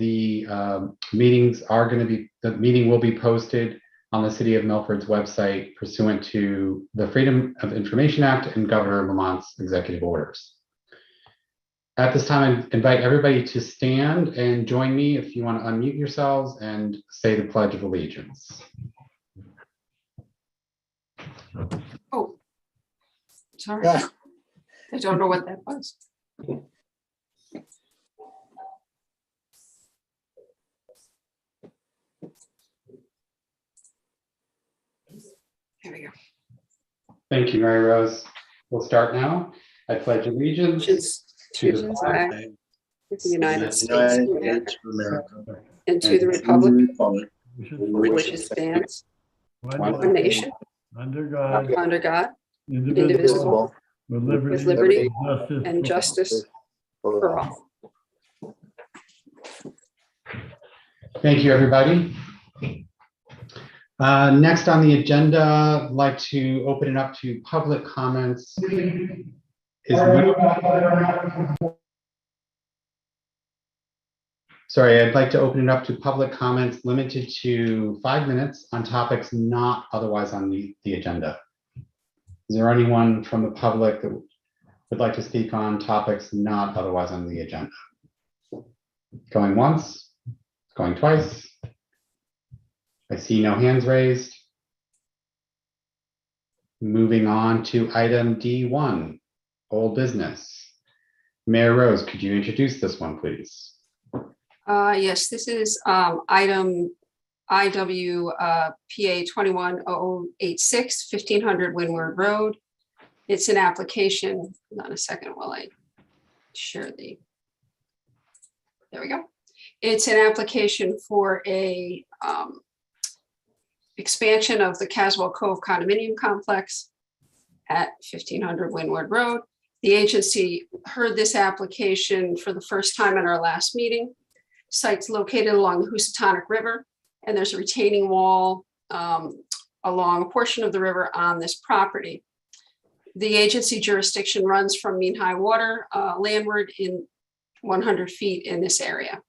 the meeting will be posted on the City of Milford's website pursuant to the Freedom of Information Act and Governor Lamont's executive orders. At this time, I invite everybody to stand and join me if you want to unmute yourselves and say the Pledge of Allegiance. Oh, sorry. I don't know what that was. There we go. Thank you, Mary Rose. We'll start now. I pledge allegiance to the flag of the United States of America and to the republic for which it stands, one nation, under God, indivisible, with liberty and justice for all. Thank you, everybody. Next on the agenda, I'd like to open it up to public comments. I'd like to open it up to public comments limited to 5 minutes on topics not otherwise on the agenda. Is there anyone from the public that would like to speak on topics not otherwise on the agenda? Going once, going twice. I see no hands raised. Moving on to item D1, old business. Mayor Rose, could you introduce this one, please? Yes, this is item IWPA 21086, 1500 Windward Road. It's an application. Hold on a second while I share the. There we go. It's an application for a expansion of the Caswell Cove condominium complex at 1500 Windward Road. The agency heard this application for the first time at our last meeting. Site's located along the Housatonic River, and there's a retaining wall along a portion of the river on this property. The agency jurisdiction runs from mean high water landward in 100 feet in this area.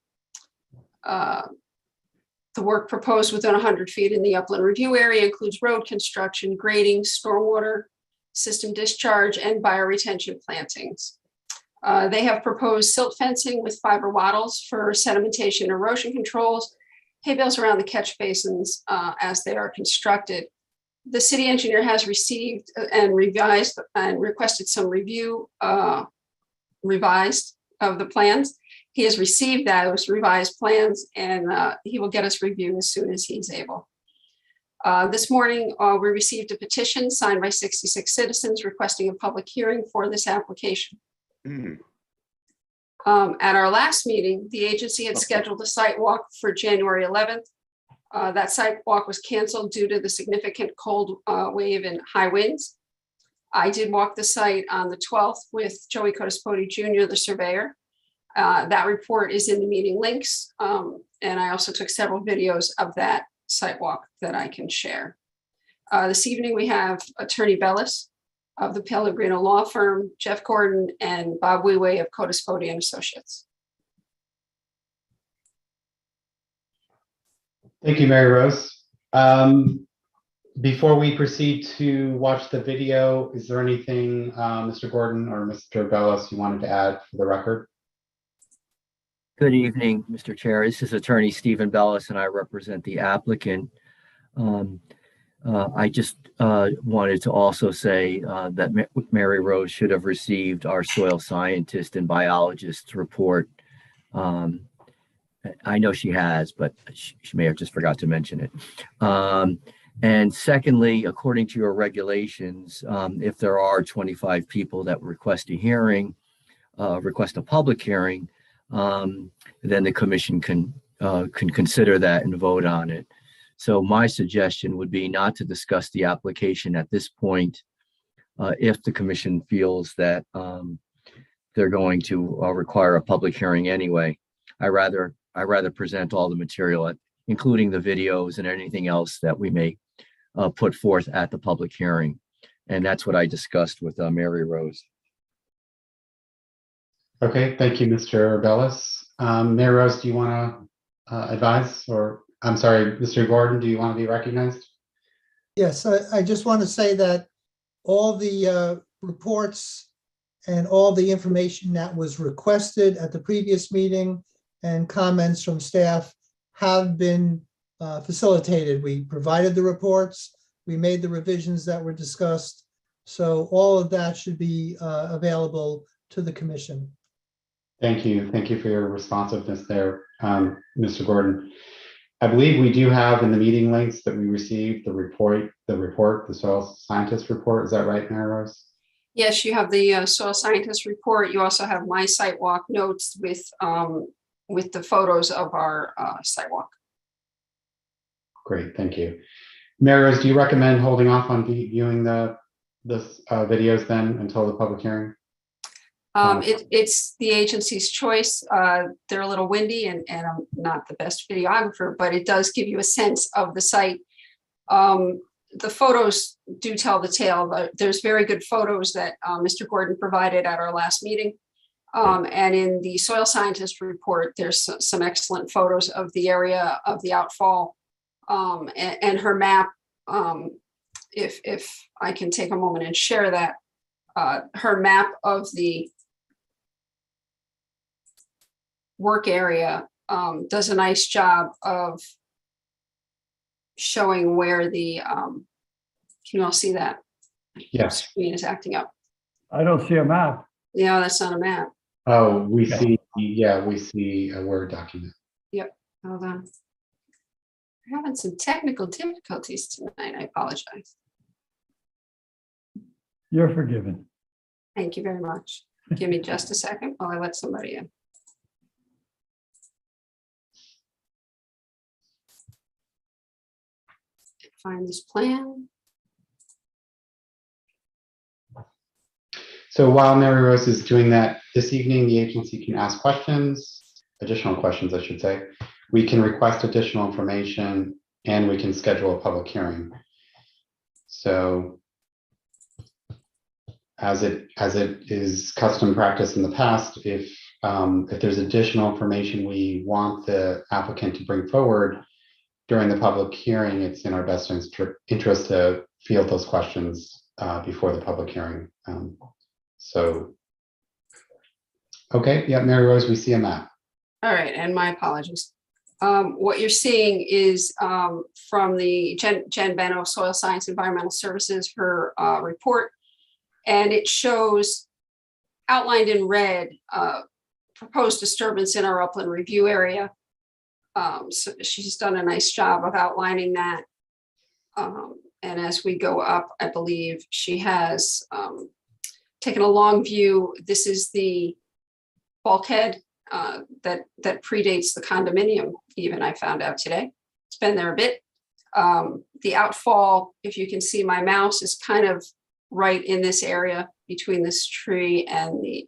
The work proposed within 100 feet in the upland review area includes road construction, grading, stormwater system discharge, and bioretention plantings. They have proposed silt fencing with fiber wattles for sedimentation and erosion controls, hay bales around the catch basins as they are constructed. The city engineer has received and revised and requested some review revised of the plans. He has received those revised plans, and he will get us review as soon as he's able. This morning, we received a petition signed by 66 citizens requesting a public hearing for this application. At our last meeting, the agency had scheduled a site walk for January 11th. That site walk was canceled due to the significant cold wave and high winds. I did walk the site on the 12th with Joey Codaspoti Jr., the surveyor. That report is in the meeting links, and I also took several videos of that site walk that I can share. This evening we have Attorney Bellis of the Pellegrino Law Firm, Jeff Gordon, and Bob Wee of Codaspoti and Associates. Thank you, Mary Rose. Before we proceed to watch the video, is there anything Mr. Gordon or Mr. Bellis you wanted to add for the record? Good evening, Mr. Chair. This is Attorney Stephen Bellis, and I represent the applicant. I just wanted to also say that Mary Rose should have received our soil scientist and biologist report. I know she has, but she may have just forgot to mention it. And secondly, according to your regulations, if there are 25 people that request a hearing, request a public hearing, then the commission can consider that and vote on it. So my suggestion would be not to discuss the application at this point if the commission feels that they're going to require a public hearing anyway. I rather present all the material, including the videos and anything else that we may put forth at the public hearing. And that's what I discussed with Mary Rose. Okay, thank you, Mr. Bellis. Mayor Rose, do you want to advise, or I'm sorry, Mr. Gordon, do you want to be recognized? Yes, I just want to say that all the reports and all the information that was requested at the previous meeting and comments from staff have been facilitated. We provided the reports, we made the revisions that were discussed. So all of that should be available to the commission. Thank you. Thank you for your responsiveness there, Mr. Gordon. I believe we do have in the meeting links that we received the soil scientist report. Is that right, Mayor Rose? Yes, you have the soil scientist report. You also have my site walk notes with the photos of our site walk. Great, thank you. Mayor Rose, do you recommend holding off on viewing the videos then until the public hearing? It's the agency's choice. They're a little windy and I'm not the best videographer, but it does give you a sense of the site. The photos do tell the tale. There's very good photos that Mr. Gordon provided at our last meeting. And in the soil scientist report, there's some excellent photos of the area of the outfall and her map. If I can take a moment and share that, her map of the work area does a nice job of showing where the, can you all see that? Yes. Screen is acting up. I don't see a map. Yeah, that's not a map. Oh, we see, yeah, we see a Word document. Hold on. We're having some technical difficulties tonight. I apologize. You're forgiven. Thank you very much. Give me just a second while I let somebody in. Find this plan. So while Mary Rose is doing that this evening, the agency can ask questions, additional questions, I should say. We can request additional information and we can schedule a public hearing. So as it is custom practice in the past, if there's additional information we want the applicant to bring forward during the public hearing, it's in our best interest to field those questions before the public hearing. So, okay, yeah, Mary Rose, we see a map. All right, and my apologies. What you're seeing is from the Jen Benno Soil Science Environmental Services, her report, and it shows outlined in red proposed disturbance in our upland review area. So she's done a nice job of outlining that. And as we go up, I believe she has taken a long view. This is the bulkhead that predates the condominium, even, I found out today. It's been there a bit. The outfall, if you can see my mouse, is kind of right in this area between this tree and the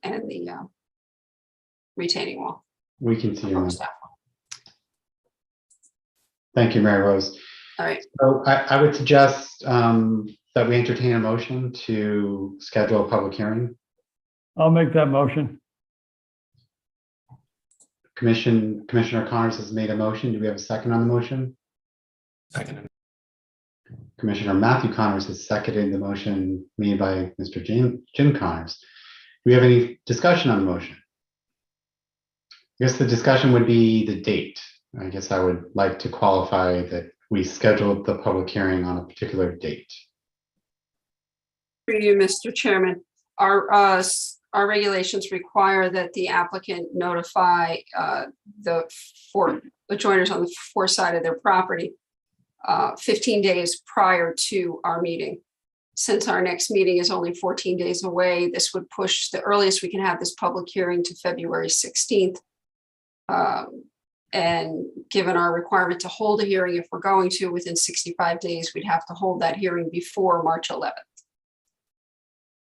retaining wall. We can see your map. All Thank you, Mary Rose. right, So I would suggest that we entertain a motion to schedule a public hearing. I'll make that motion. Commissioner Connors has made a motion. Do we have a second on the motion? Second. Commissioner Matthew Connors has seconded the motion made by Mr. Jim Connors. Do we have any discussion on the motion? I guess the discussion would be the date. I guess I would like to qualify that we scheduled the public hearing on a particular date. for you, Mr. Chairman, our regulations require that the applicant notify the adjoiners on the fore side of their property 15 days prior to our meeting. Since our next meeting is only 14 days away, this would push the earliest we can have this public hearing to February 16th. And given our requirement to hold a hearing, if we're going to within 65 days, we'd have to hold that hearing before March 11th.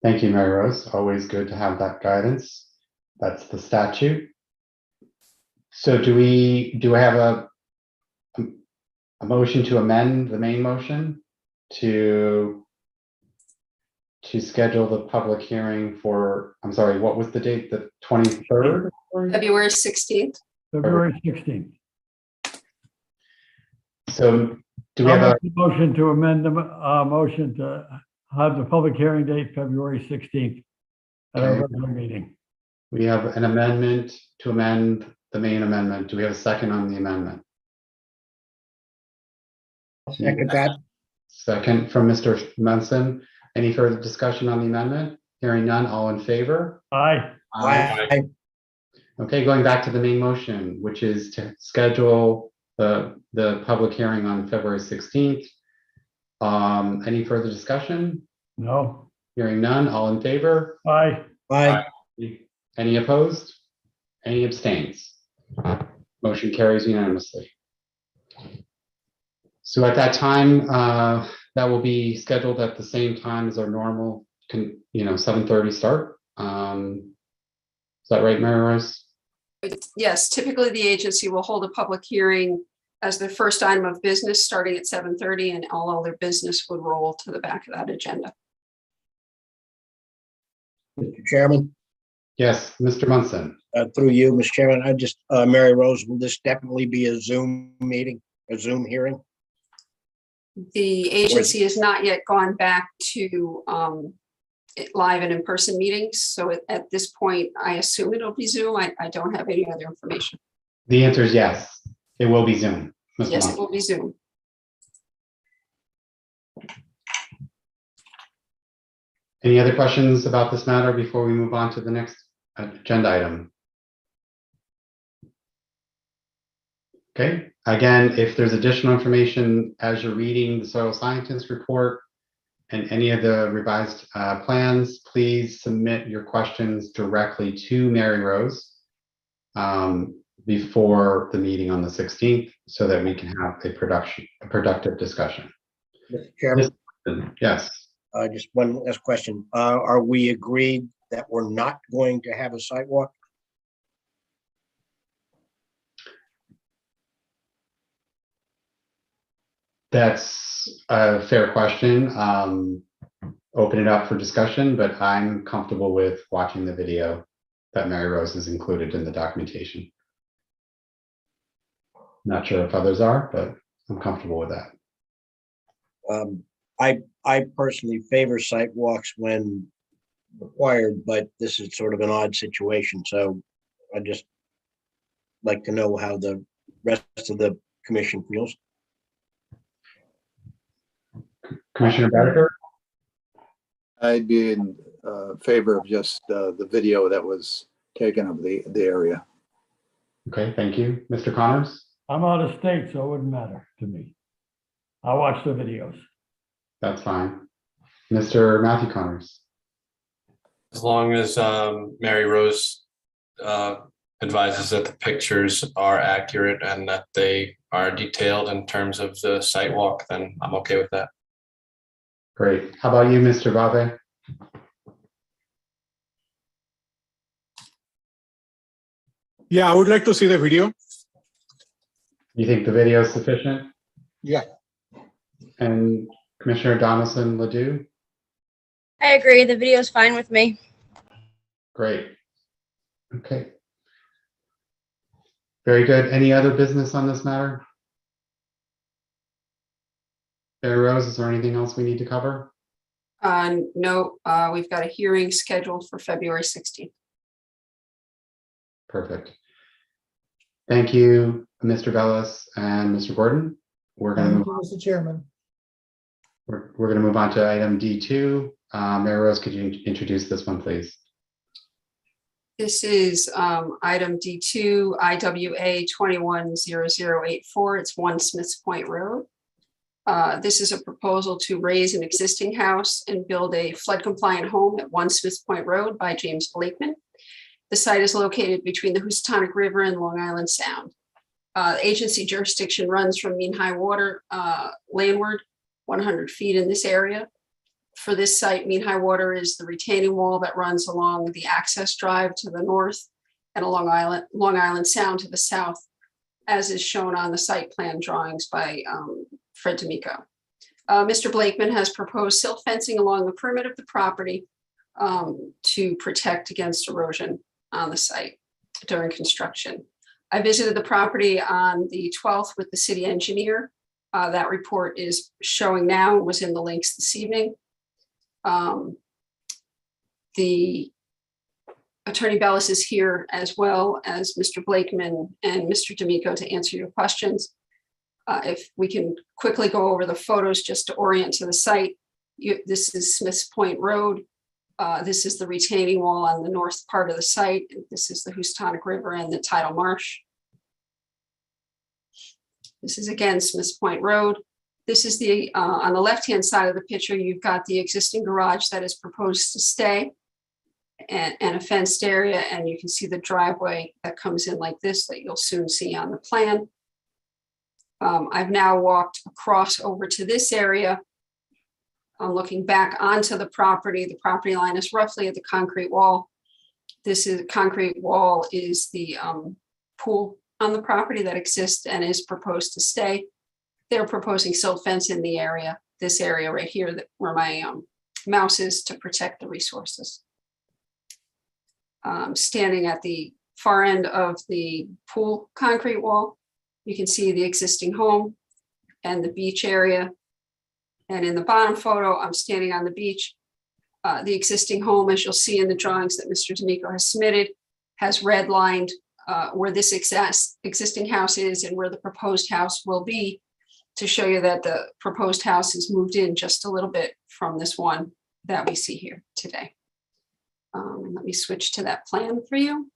Thank you, Mary Rose. Always good to have that guidance. That's the statute. So do I have a motion to amend the main motion to schedule the public hearing for, I'm sorry, what was the date? The 23rd? February 16th. February 16th. So do we I'll have a, make the motion to amend the motion to have the public hearing date February 16th at our Okay. regular meeting. we have an amendment to amend the main amendment. Do we have a second on the amendment? Second that. Second from Mr. Munson. Any further discussion on the amendment? Hearing none, all in favor? Aye. Aye. Okay, going back to the main motion, which is to schedule the public hearing on February 16th. Any further discussion? No. Hearing none, all in favor? Aye. Aye. Any opposed? Any abstains? Motion carries unanimously. So at that time, that will be scheduled at the same time as our normal, 7:30 start. Is that right, Mary Rose? Yes, typically the agency will hold a public hearing as their first item of business, starting at 7:30, and all other business would roll to the back of that agenda. Mr. Chairman, Yes, Mr. Munson. through you, Mr. Chairman, I just, Mary Rose, will this definitely be a Zoom meeting, a Zoom hearing? The agency has not yet gone back to live and in-person meetings. So at this point, I assume it'll be Zoom. I don't have any other information. The answer is yes, it will be Zoom. Mr. Yes, it Munson. will be Zoom. Any other questions about this matter before we move on to the next agenda item? Okay, again, if there's additional information as you're reading the soil scientist report and any of the revised plans, please submit your questions directly to Mary Rose before the meeting on the 16th so that we can have a productive discussion. Mr. Chairman, Yes. just one last question. Are we agreed that we're not going to have a sidewalk? That's a fair question. Open it up for discussion, but I'm comfortable with watching the video that Mary Rose has included in the documentation. Not sure if others are, but I'm comfortable with that. I personally favor sidewalks when required, but this is sort of an odd situation, so I just like to know how the rest of the commission feels. Commissioner Bedeker? I'd be in favor of just the video that was taken of the area. Okay, thank you. Mr. Connors? I'm out of state, so it wouldn't matter to me. I'll watch the videos. That's fine. Mr. Matthew Connors? As long as Mary Rose advises that the pictures are accurate and that they are detailed in terms of the site walk, then I'm okay with that. Great. How about you, Mr. Bave? Yeah, I would like to see the video. You think the video is sufficient? Yeah. And Commissioner Donaldson Ledoux? I agree. The video is fine with me. Great. Okay. Very good. Any other business on this matter? Mary Rose, is there anything else we need to cover? No, we've got a hearing scheduled for February 16th. Perfect. Thank you, Mr. Bellis and Mr. Gordon. We're going to Thank move you, Mr. Chairman. We're going to move on to item D2. Mary Rose, could you introduce this one, please? This is item D2, IWA 210084. It's 1 Smiths Point Road. This is a proposal to raise an existing house and build a flood compliant home at 1 Smiths Point Road by James Blakeman. The site is located between the Housatonic River and Long Island Sound. Agency jurisdiction runs from mean high water landward 100 feet in this area. For this site, mean high water is the retaining wall that runs along the access drive to the north and along Long Island Sound to the south, as is shown on the site plan drawings by Fred D'Amico. Mr. Blakeman has proposed silt fencing along the perimeter of the property to protect against erosion on the site during construction. I visited the property on the 12th with the city engineer. That report is showing now, was in the links this evening. The Attorney Bellis is here as well as Mr. Blakeman and Mr. D'Amico to answer your questions. If we can quickly go over the photos just to orient to the site. This is Smith's Point Road. This is the retaining wall on the north part of the site. This is the Houstonic River and the tidal marsh. This is again Smith's Point Road. This is the, on the left-hand side of the picture, you've got the existing garage that is proposed to stay and a fenced area, and you can see the driveway that comes in like this that you'll soon see on the plan. I've now walked across over to this area. I'm looking back onto the property. The property line is roughly at the concrete wall. This is concrete wall is the pool on the property that exists and is proposed to stay. They're proposing silt fence in the area, this area right here that where my mouse is, to protect the resources. Standing at the far end of the pool concrete wall, you can see the existing home and the beach area. And in the bottom photo, I'm standing on the beach. The existing home, as you'll see in the drawings that Mr. D'Amico has submitted, has redlined where this existing house is and where the proposed house will be, to show you that the proposed house is moved in just a little bit from this one that we see here today. Let me switch to that plan for you.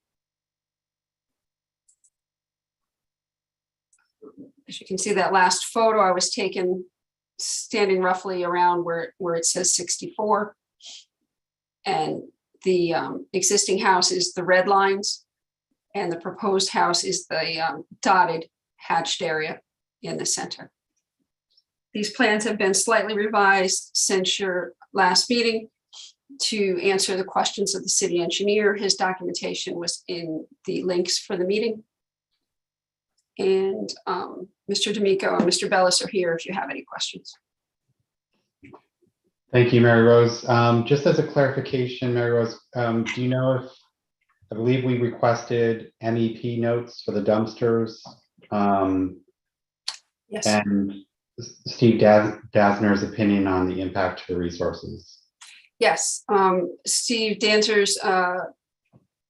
As you can see, that last photo I was taken standing roughly around where it says 64. And the existing house is the red lines, and the proposed house is the dotted hatched area in the center. These plans have been slightly revised since your last meeting to answer the questions of the city engineer. His documentation was in the links for the meeting. And Mr. D'Amico and Mr. Bellis are here if you have any questions. Thank you, Mary Rose. Just as a clarification, Mary Rose, do you know if, I believe we requested MEP notes for the dumpsters. Yes. And Steve Dasner's opinion on the impact to the resources. Yes, Steve Danzer's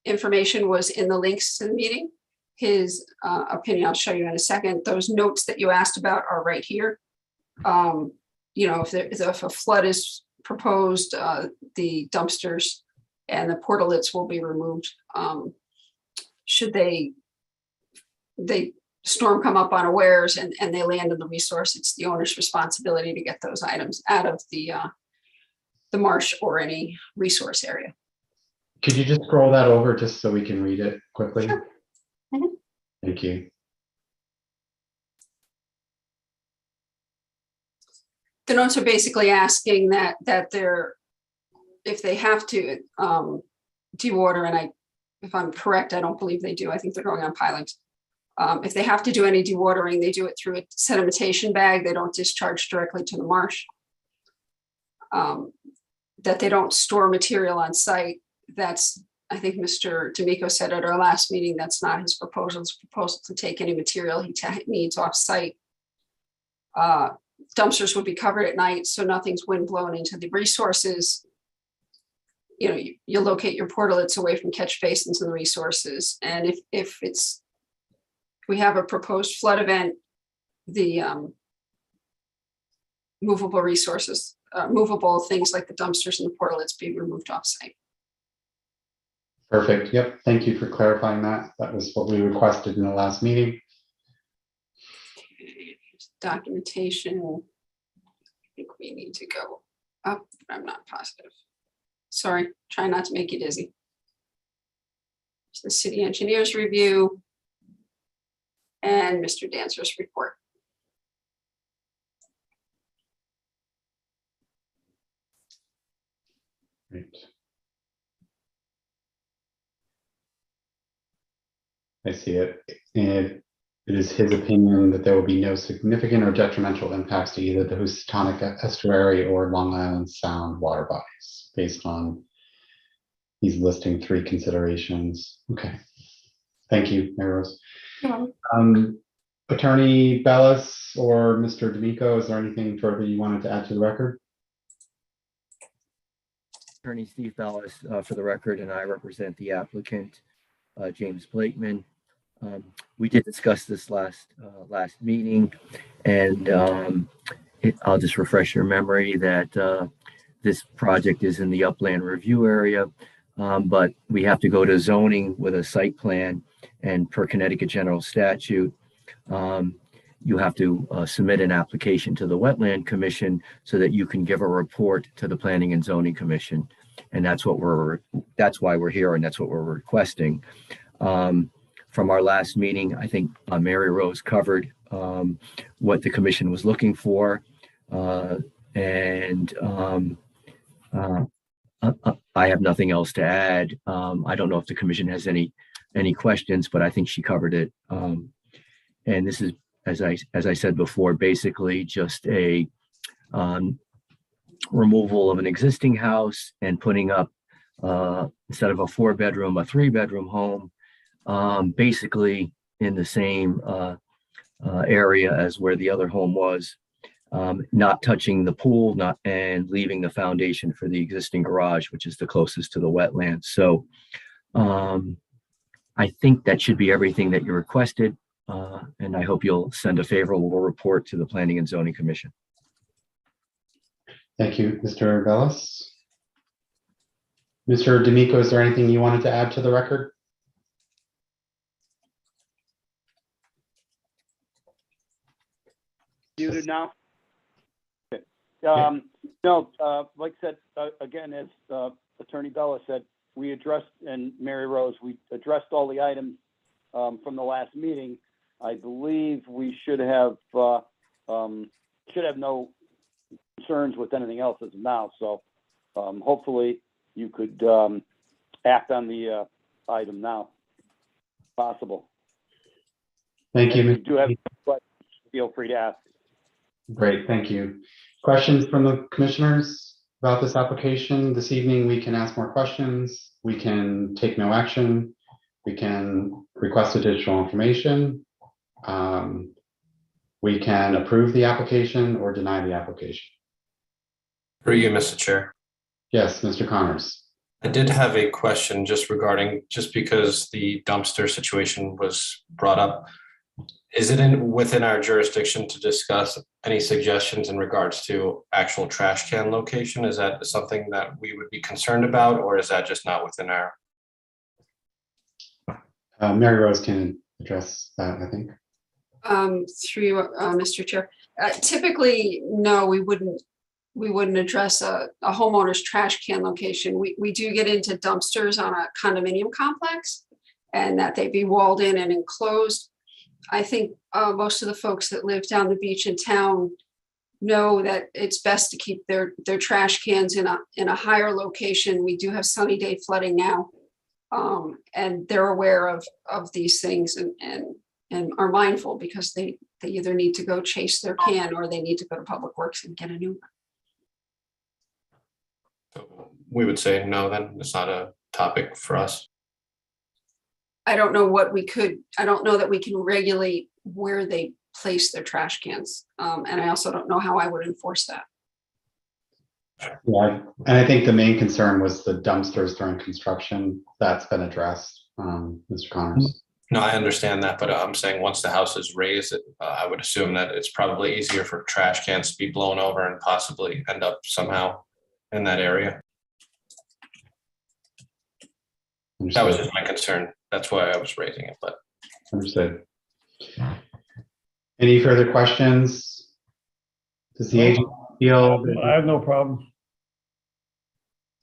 information was in the links to the meeting. His opinion, I'll show you in a second. Those notes that you asked about are right here. You know, if a flood is proposed, the dumpsters and the portalets will be removed. Should they storm come up unawares and they land in the resource, it's the owner's responsibility to get those items out of the marsh or any resource area. Could you just scroll that over just so we can read it quickly? Sure. Mhm. Thank you. The notes are basically asking that they're, if they have to dewater, and if I'm correct, I don't believe they do. I think they're going on pilings. If they have to do any dewatering, they do it through a sedimentation bag. They don't discharge directly to the marsh. That they don't store material on site. That's, I think Mr. D'Amico said at our last meeting, that's not his proposal. His proposal to take any material he needs off site. Dumpsters would be covered at night, so nothing's wind blown into the resources. You know, you locate your portalets away from catch basins and the resources. And if we have a proposed flood event, the movable resources, movable things like the dumpsters and the portalets be removed off site. Perfect. Yep. Thank you for clarifying that. That was what we requested in the last meeting. Documentation. I think we need to go up, but I'm not positive. Sorry, try not to make you dizzy. It's the city engineer's review and Mr. Danzer's report. Great. I see it. And it is his opinion that there will be no significant or detrimental impacts to either the Houstonic Estuary or Long Island Sound water bodies, based on he's listing 3 considerations. Okay, Thank you, Mary Rose. You're welcome. Attorney Bellis or Mr. D'Amico, is there anything further you wanted to add to the record? Attorney Steve Ballas, for the record, and I represent the applicant, James Blakeman. We did discuss this last meeting, and I'll just refresh your memory that this project is in the upland review area, but we have to go to zoning with a site plan, and per Connecticut General Statute, you have to submit an application to the Wetland Commission so that you can give a report to the Planning and Zoning Commission. And that's why we're here, and that's what we're requesting. From our last meeting, I think Mary Rose covered what the commission was looking for. And I have nothing else to add. I don't know if the commission has any questions, but I think she covered it. And this is, as I said before, basically just a removal of an existing house and putting up, instead of a 4-bedroom, a 3-bedroom home, basically in the same area as where the other home was, not touching the pool, and leaving the foundation for the existing garage, which is the closest to the wetlands. So I think that should be everything that you requested. And I hope you'll send a favorable report to the Planning and Zoning Commission. Thank you, Mr. Bellis. Mr. D'Amico, is there anything you wanted to add to the record? Muted now? Okay. No, like I said, again, as Attorney Bella said, we addressed, and Mary Rose, we addressed all the items from the last meeting. I believe we should have no concerns with anything else as of now. So hopefully you could act on the item now, if possible. Thank you. If you do have questions, feel free to ask. Great, thank you. Questions from the commissioners about this application? This evening, we can ask more questions. We can take no action. We can request additional information. We can approve the application or deny the application. For you, Mr. Chair. Yes, Mr. Connors. I did have a question just because the dumpster situation was brought up. Is it within our jurisdiction to discuss any suggestions in regards to actual trash can location? Is that something that we would be concerned about, or is that just not within our? Mary Rose can address that, I think. Through you, Mr. Chair. Typically, no, we wouldn't address a homeowner's trash can location. We do get into dumpsters on a condominium complex, and that they be walled in and enclosed. I think most of the folks that live down the beach in town know that it's best to keep their trash cans in a higher location. We do have sunny day flooding now, and they're aware of these things and are mindful, because they either need to go chase their can or they need to go to Public Works and get a new one. So we would say no, then it's not a topic for us. I don't know that we can regulate where they place their trash cans. And I also don't know how I would enforce that. Yeah, and I think the main concern was the dumpsters during construction. That's been addressed, Mr. Connors. No, I understand that, but I'm saying once the house is raised, I would assume that it's probably easier for trash cans to be blown over and possibly end up somehow in that area. That was just my concern. That's why I was raising it, but. Understood. Any further questions? Does the agent feel? I have no problems.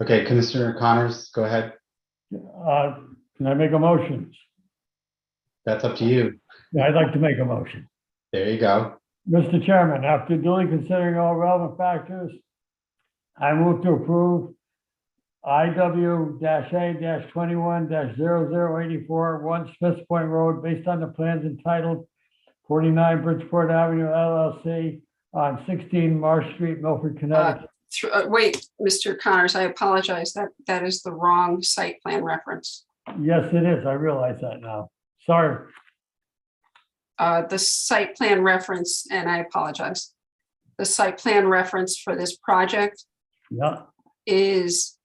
Okay, Commissioner Connors, go ahead. Can I make a motion? That's up to you. Yeah, I'd like to make a motion. There you go. Mr. Chairman, after duly considering all relevant factors, I move to approve IW-A-21-0084 1 Smiths Point Road based on the plans entitled 49 Bridgeport Avenue LLC on 16 Marsh Street, Milford, Connecticut. Wait, Mr. Connors, I apologize. That is the wrong site plan reference. Yes, it is. I realize that now. Sorry. The site plan reference, and I apologize. The site plan reference for this project Yeah, is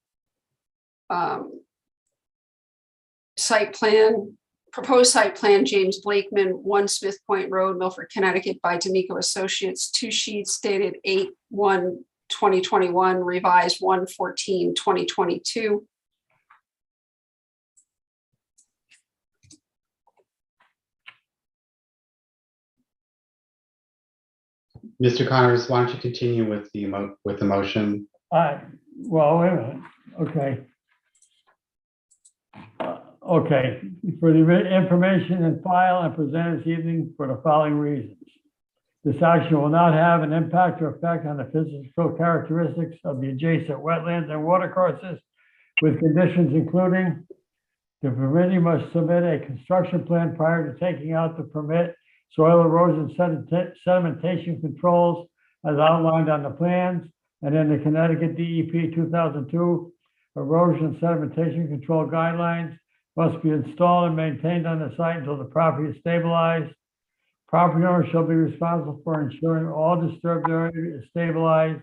proposed site plan, James Blakeman, 1 Smith Point Road, Milford, Connecticut, by D'Amico Associates, 2 sheets dated 8/1/2021, revised 1/14/2022. Mr. Connors, why don't you continue with the motion? well, wait a minute, okay. Okay, for the information and file and present this evening for the following reasons. This action will not have an impact or effect on the physical characteristics of the adjacent wetlands and watercourses, with conditions including the permittee must submit a construction plan prior to taking out the permit, soil erosion sedimentation controls as outlined on the plans, and in the Connecticut DEP 2002 erosion sedimentation control guidelines must be installed and maintained on the site until the property is stabilized. Property owner shall be responsible for ensuring all disturbed area is stabilized.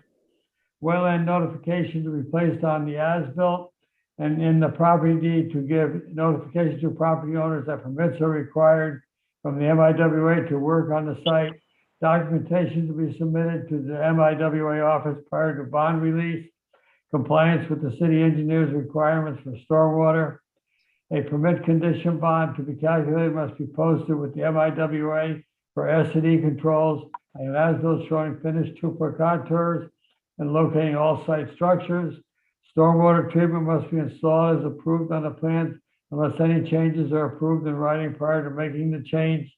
Wetland notification to be placed on the as-built and in the property deed to give notification to property owners that permits are required from the MIWA to work on the site. Documentation to be submitted to the MIWA office prior to bond release. Compliance with the city engineer's requirements for stormwater. A permit condition bond to be calculated must be posted with the MIWA for S&E controls and as-built showing finished 2-foot contours and locating all site structures. Stormwater treatment must be installed as approved on the plans unless any changes are approved in writing prior to making the change.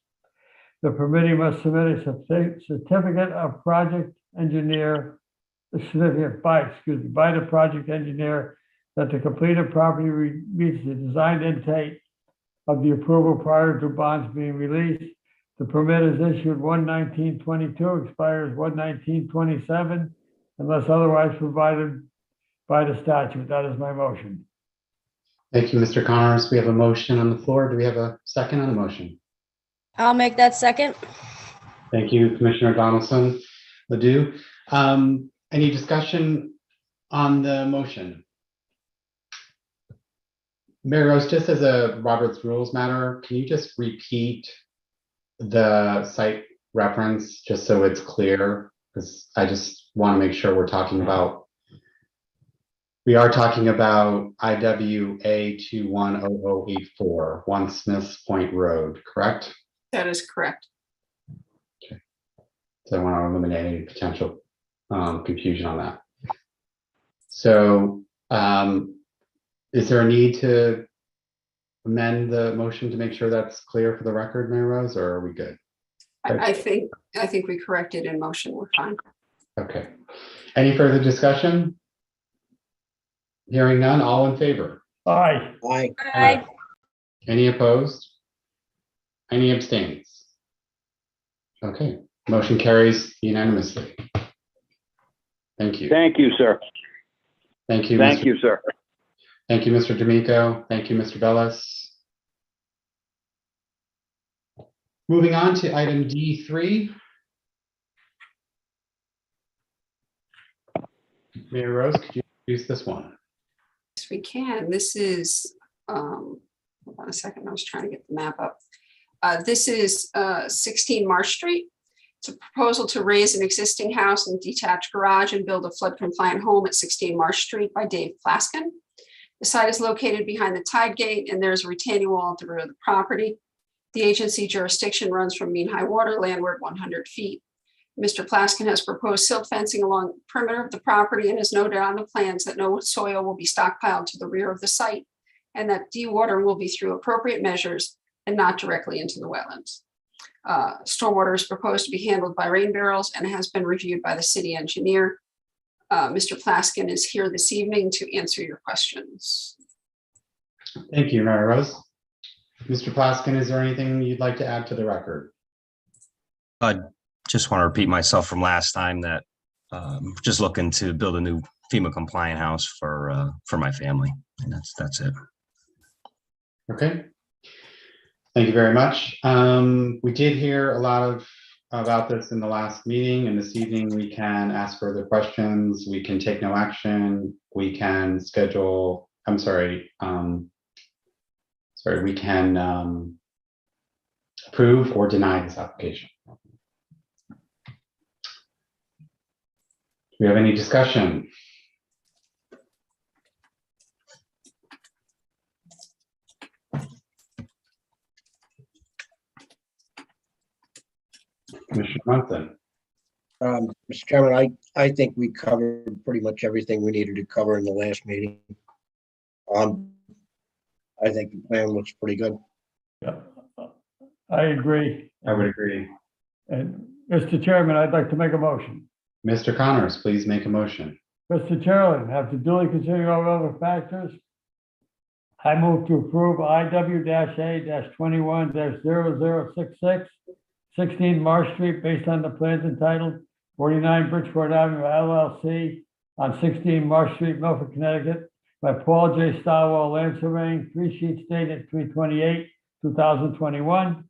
The permittee must submit a certificate of project engineer, by the project engineer that the completed property meets the design intake of the approval prior to bonds being released. The permit is issued 1/19/22, expires 1/19/27, unless otherwise provided by the statute. That is my motion. Thank you, Mr. Connors. We have a motion on the floor. Do we have a second on the motion? I'll make that second. Thank you, Commissioner Donaldson. Ledoux. Any discussion on the motion? Mary Rose, just as a Robert's Rules matter, can you just repeat the site reference just so it's clear? Because I just want to make sure we are talking about IWA 210084, 1 Smiths Point Road, correct? That is correct. So I want to eliminate any potential confusion on that. So is there a need to amend the motion to make sure that's clear for the record, Mary Rose, or are we good? I think we corrected in motion. We're fine. Okay. Any further discussion? Hearing none, all in favor? Aye. Aye. Aye. Any opposed? Any abstains? Okay, motion carries unanimously. Thank you. Thank you, sir. Thank you. Thank you, sir. Thank you, Mr. D'Amico. Thank you, Mr. Bellis. Moving on to item D3. Mary Rose, could you introduce this one? Yes, we can. This is, hold on a second, I was trying to get the map up. This is 16 Marsh Street. It's a proposal to raise an existing house and detached garage and build a flood compliant home at 16 Marsh Street by Dave Plaskin. The site is located behind the tide gate and there's a retaining wall at the rear of the property. The agency jurisdiction runs from mean high water landward 100 feet. Mr. Plaskin has proposed silt fencing along the perimeter of the property and has noted on the plans that no soil will be stockpiled to the rear of the site and that dewatering will be through appropriate measures and not directly into the wetlands. Stormwater is proposed to be handled by rain barrels and has been reviewed by the city engineer. Mr. Plaskin is here this evening to answer your questions. Thank you, Mary Rose. Mr. Plaskin, is there anything you'd like to add to the record? I just want to repeat myself from last time that just looking to build a new FEMA compliant house for my family, and that's it. Okay. Thank you very much. We did hear a lot about this in the last meeting, and this evening we can ask further questions. We can take no action. We can schedule, I'm sorry, we can approve or deny this application. Do we have any discussion? Commissioner Munson. Mr. Chairman, I think we covered pretty much everything we needed to cover in the last meeting. I think the plan looks pretty good. Yeah, I agree. I would agree. And Mr. Chairman, I'd like to make a motion. Mr. Connors, please make a motion. Mr. Chairman, after duly considering all relevant factors, I move to approve IW-A-21-0066, 16 Marsh Street, based on the plans entitled 49 Bridgeport Avenue LLC on 16 Marsh Street, Milford, Connecticut, by Paul J. Stowell Land Surveying, 3 sheets dated 3/28/2021,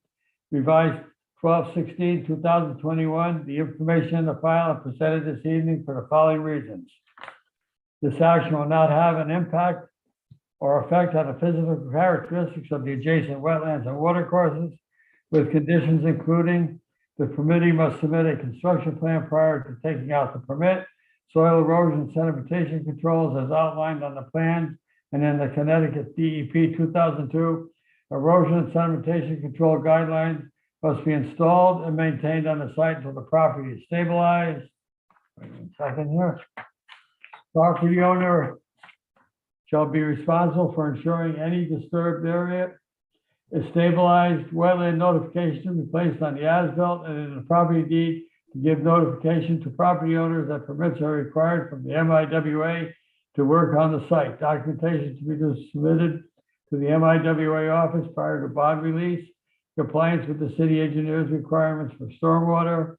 revised 12/16/2021. The information in the file are presented this evening for the following reasons. This action will not have an impact or effect on the physical characteristics of the adjacent wetlands and watercourses, with conditions including the permittee must submit a construction plan prior to taking out the permit, soil erosion sedimentation controls as outlined on the plan and in the Connecticut DEP 2002 erosion and sedimentation control guidelines must be installed and maintained on the site until the property is stabilized. Wait a second here. Property owner shall be responsible for ensuring any disturbed area is stabilized. Wetland notification to be placed on the as-built and in the property deed to give notification to property owners that permits are required from the MIWA to work on the site. Documentation to be submitted to the MIWA office prior to bond release. Compliance with the city engineer's requirements for stormwater.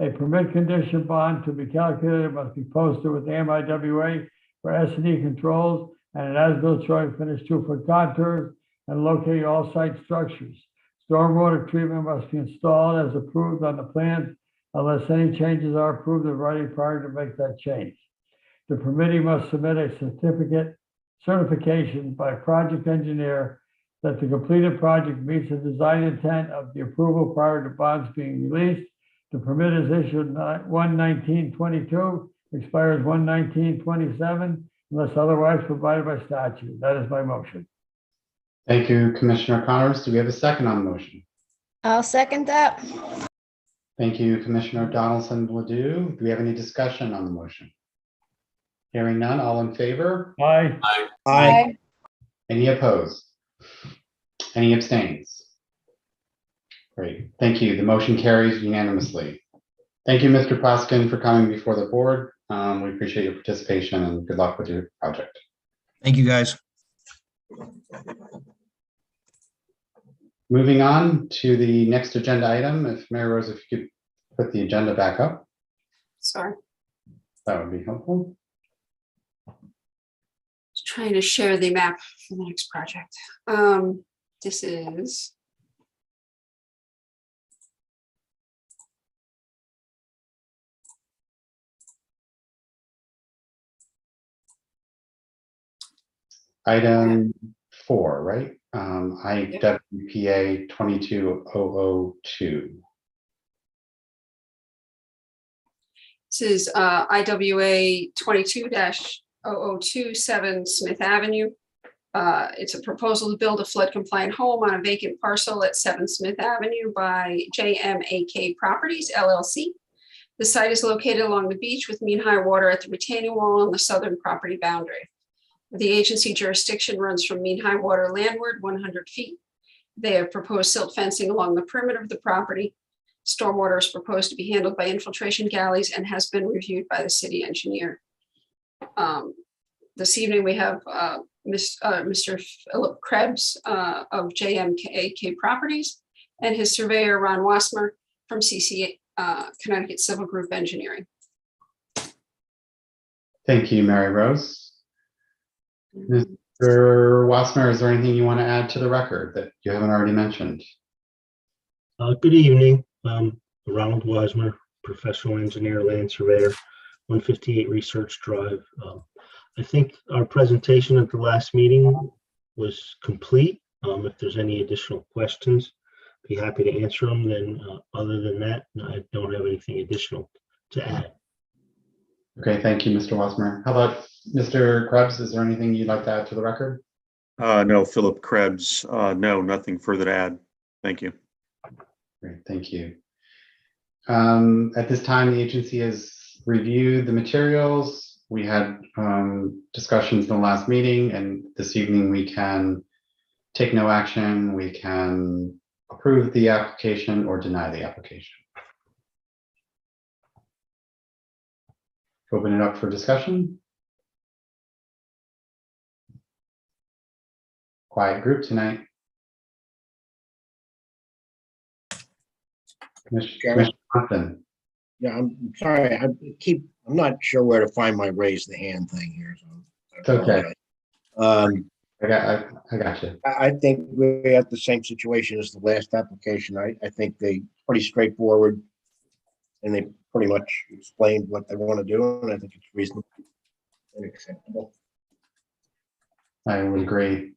A permit condition bond to be calculated must be posted with the MIWA for S&E controls and an as-built showing finished 2-foot contours and locating all site structures. Stormwater treatment must be installed as approved on the plans unless any changes are approved in writing prior to make that change. The permittee must submit a certification by project engineer that the completed project meets the design intent of the approval prior to bonds being released. The permit is issued 1/19/22, expires 1/19/27, unless otherwise provided by statute. That is my motion. Thank you, Commissioner Connors. Do we have a second on the motion? I'll second that. Thank you, Commissioner Donaldson Ledoux. Do we have any discussion on the motion? Hearing none, all in favor? Aye. Aye. Any opposed? Any abstains? Great, thank you. The motion carries unanimously. Thank you, Mr. Poskin, for coming before the board. We appreciate your participation and good luck with your project. Thank you, guys. Moving on to the next agenda item, if Mary Rose, if you could put the agenda back up, Sorry, that would be helpful. just trying to share the map for the next project. This is Item 4, right? IWPA 22002. This is IWA 22-0027 Smith Avenue. It's a proposal to build a flood compliant home on a vacant parcel at 7 Smith Avenue by JMAK Properties LLC. The site is located along the beach with mean high water at the retaining wall on the southern property boundary. The agency jurisdiction runs from mean high water landward 100 feet. They have proposed silt fencing along the perimeter of the property. Stormwater is proposed to be handled by infiltration galleys and has been reviewed by the city engineer. This evening we have Mr. Philip Krebs of JMAK Properties and his surveyor Ron Wasmer from CC Connecticut Civil Group Engineering. Thank you, Mary Rose. Mr. Mr. Wassmer, is there anything you want to add to the record that you haven't already mentioned? Good evening. Ronald Wismer, professional engineer, land surveyor, 158 Research Drive. I think our presentation at the last meeting was complete. If there's any additional questions, be happy to answer them. Then other than that, I don't have anything additional to add. Okay, thank you, Mr. Wassmer. How about Mr. Krebs? Is there anything you'd like to add to the record? No, Philip Krebs. No, nothing further to add. Thank you. Great, thank you. At this time, the agency has reviewed the materials. We had discussions in the last meeting, and this evening we can take no action. We can approve the application or deny the application. Open it up for discussion. Quiet group tonight. Commissioner Johnson. Yeah, I'm sorry. I'm not sure where to find my raise the hand thing here. So It's okay. I got you. I think we have the same situation as the last application. I think they pretty straightforward, and they pretty much explained what they want to do, and I think it's reasonable and acceptable. I would agree,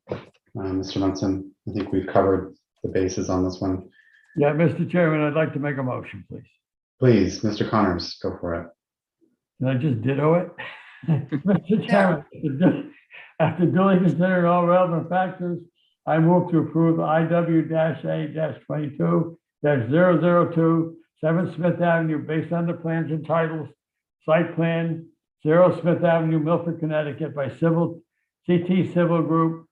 Mr. Munson. I think we've covered the bases on this one. Yeah, Mr. Chairman, I'd like to make a motion, please. Please, Mr. Connors, go for it. Can I just ditto it? Mr. Chairman, after duly considering all relevant factors, I move to approve IW-A-22-002 7 Smith Avenue based on the plans entitled Site Plan 0 Smith Avenue, Milford, Connecticut by CT Civil Group,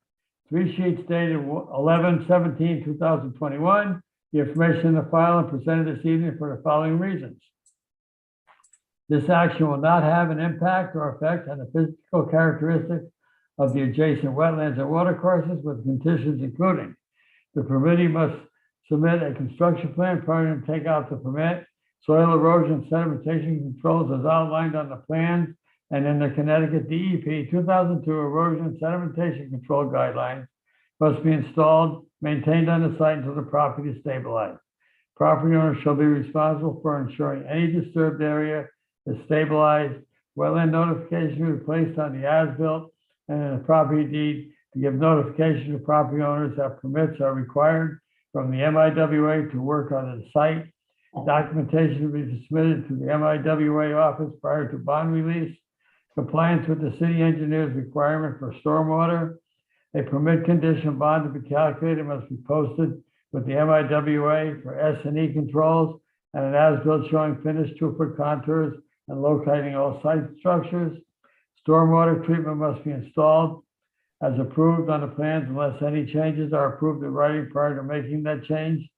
3 sheets dated 11/17/2021. The information in the file and presented this evening for the following reasons. This action will not have an impact or effect on the physical characteristics of the adjacent wetlands and watercourses, with conditions including the permittee must submit a construction plan prior to take out the permit. Soil erosion sedimentation controls as outlined on the plans and in the Connecticut DEP 2002 erosion sedimentation control guidelines must be installed, maintained on the site until the property is stabilized. Property owners shall be responsible for ensuring any disturbed area is stabilized. Wetland notification will be placed on the as-built and in the property deed to give notification to property owners that permits are required from the MIWA to work on the site. Documentation will be submitted to the MIWA office prior to bond release. Compliance with the city engineer's requirement for stormwater. A permit condition bond to be calculated must be posted with the MIWA for S&E controls and an as-built showing finished 2-foot contours and locating all site structures. Stormwater treatment must be installed as approved on the plans unless any changes are approved in writing prior to making that change.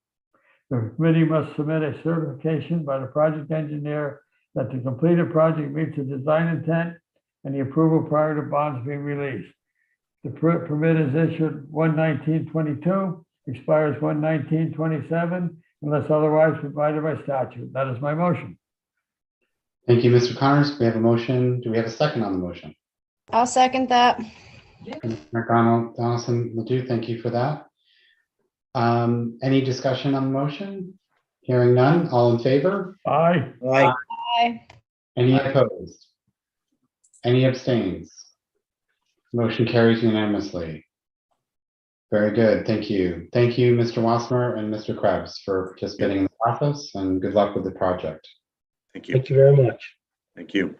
The committee must submit a certification by the project engineer that the completed project meets the design intent and the approval prior to bonds being released. The permit is issued 1/19/22, expires 1/19/27, unless otherwise provided by statute. That is my motion. Thank you, Mr. Connors. We have a motion. Do we have a second on the motion? I'll second that. Commissioner Donaldson Ledoux, thank you for that. Any discussion on the motion? Hearing none, all in favor? Aye. Aye. Aye. Any opposed? Any abstains? Motion carries unanimously. Very good, thank you. Thank you, Mr. Wassmer and Mr. Krebs for participating in the process, and good luck with the project. Thank you. Thank you very much. Thank you.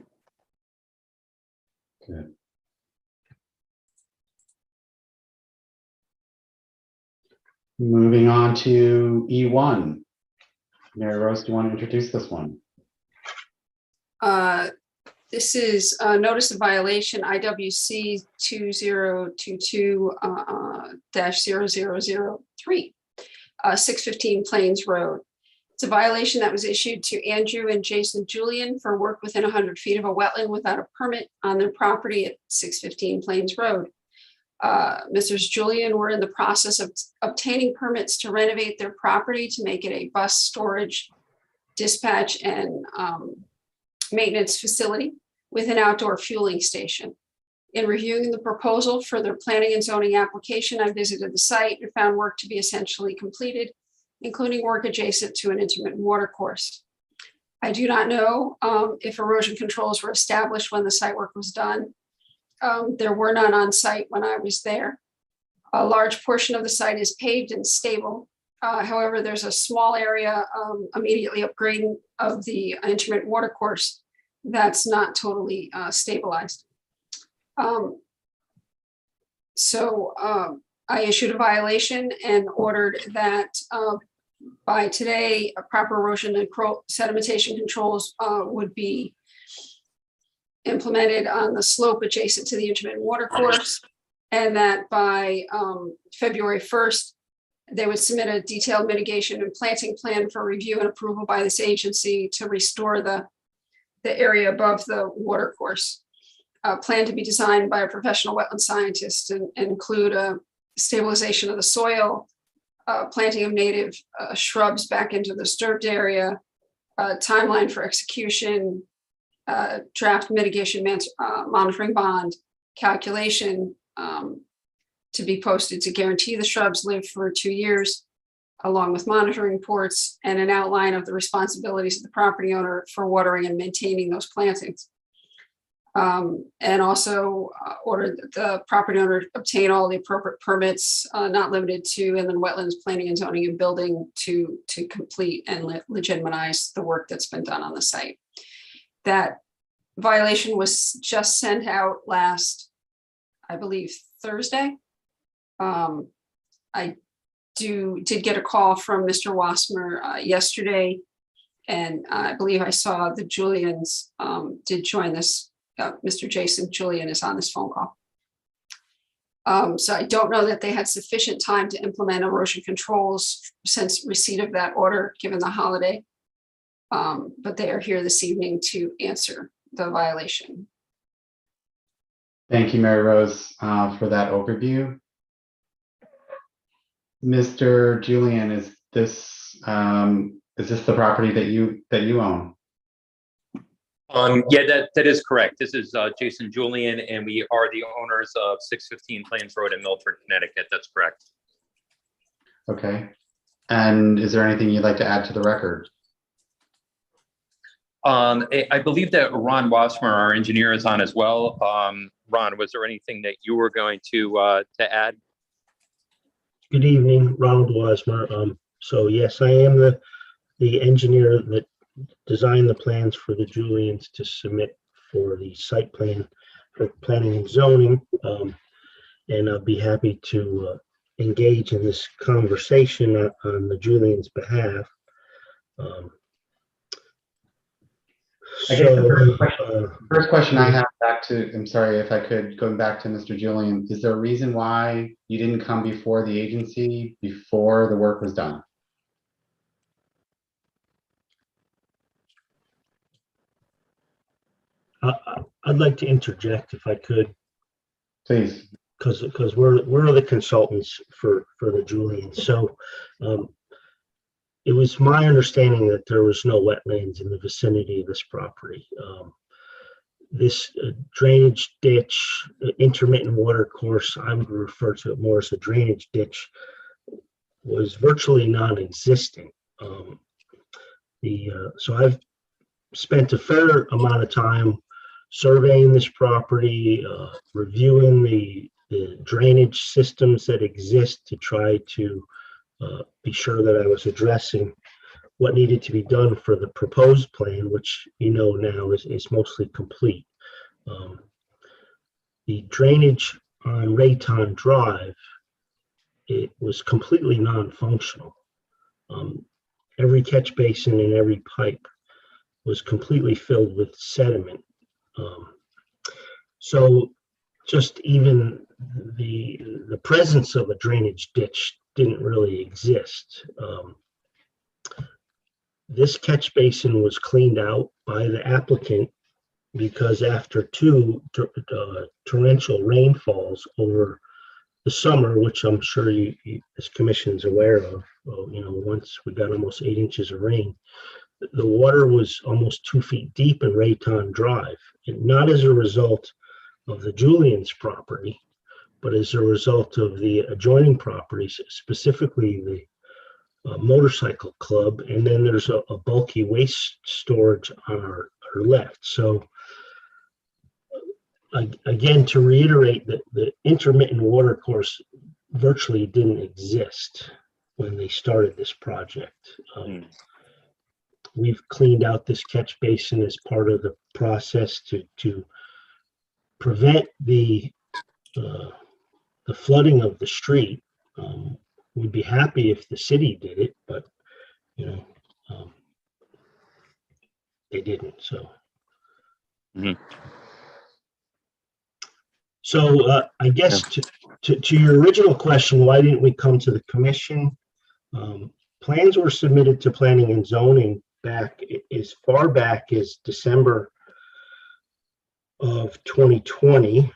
Good. Moving on to E1. Mary Rose, do you want to introduce this one? This is a notice of violation IWC 2022-0003, 615 Plains Road. It's a violation that was issued to Andrew and Jason Julian for work within 100 feet of a wetland without a permit on their property at 615 Plains Road. Mrs. Julian were in the process of obtaining permits to renovate their property to make it a bus storage, dispatch, and maintenance facility with an outdoor fueling station. In reviewing the proposal for their planning and zoning application, I visited the site and found work to be essentially completed, including work adjacent to an intermittent water course. I do not know if erosion controls were established when the site work was done. There were none on site when I was there. A large portion of the site is paved and stable. However, there's a small area immediately upgrading of the intermittent water course that's not totally stabilized. I issued a violation and ordered that by today, a proper erosion and sedimentation controls would be implemented on the slope adjacent to the intermittent water course, and that by February 1st, they would submit a detailed mitigation and planting plan for review and approval by this agency to restore the area above the water course. Plan to be designed by a professional wetland scientist and include a stabilization of the soil, planting of native shrubs back into the disturbed area, timeline for execution, draft mitigation monitoring bond calculation to be posted to guarantee the shrubs live for 2 years, along with monitoring reports and an outline of the responsibilities of the property owner for watering and maintaining those plantings. And also ordered that the property owner obtain all the appropriate permits, not limited to, and then wetlands, planning and zoning and building to complete and legitimize the work that's been done on the site. That violation was just sent out last, I believe, Thursday. I did get a call from Mr. Wassmer yesterday, and I believe I saw the Julians did join this. Mr. Jason Julian is on this phone call. So I don't know that they had sufficient time to implement erosion controls since receipt of that order, given the holiday. But they are here this evening to answer the violation. Thank you, Mary Rose, for that overview. Mr. Julian, is this the property that you own? Yeah, that is correct. This is Jason Julian, and we are the owners of 615 Plains Road in Milford, Connecticut. That's correct. Okay. And is there anything you'd like to add to the record? I believe that Ron Wassmer, our engineer, is on as well. Ron, was there anything that you were going to add? Good evening, Ronald Wasmer. So yes, I am the engineer that designed the plans for the Julians to submit for the site plan for planning and zoning. And I'll be happy to engage in this conversation on the Julians' behalf. I guess the first question I have I'm sorry if I could, going back to Mr. Julian, is there a reason why you didn't come before the agency before the work was done? I'd like to interject if I could. Please. Because we're the consultants for the Julians. So it was my understanding that there was no wetlands in the vicinity of this property. This drainage ditch, intermittent water course, I would refer to it more as a drainage ditch, was virtually non-existent. So I've spent a fair amount of time surveying this property, reviewing the drainage systems that exist to try to be sure that I was addressing what needed to be done for the proposed plan, which now is mostly complete. The drainage on Rayton Drive, it was completely non-functional. Every catch basin and every pipe was completely filled with sediment. So just even the presence of a drainage ditch didn't really exist. This catch basin was cleaned out by the applicant because after two torrential rainfalls over the summer, which I'm sure this commission's aware of, once we got almost 8 inches of rain, the water was almost 2 feet deep in Rayton Drive, and not as a result of the Julian's property, but as a result of the adjoining properties, specifically the motorcycle club, and then there's a bulky waste storage on our left. So again, to reiterate that the intermittent water course virtually didn't exist when they started this project. We've cleaned out this catch basin as part of the process to prevent the flooding of the street. We'd be happy if the city did it, but you know, they didn't. So, so I guess to your original question, why didn't we come to the commission? Plans were submitted to planning and zoning back as far back as December of 2020.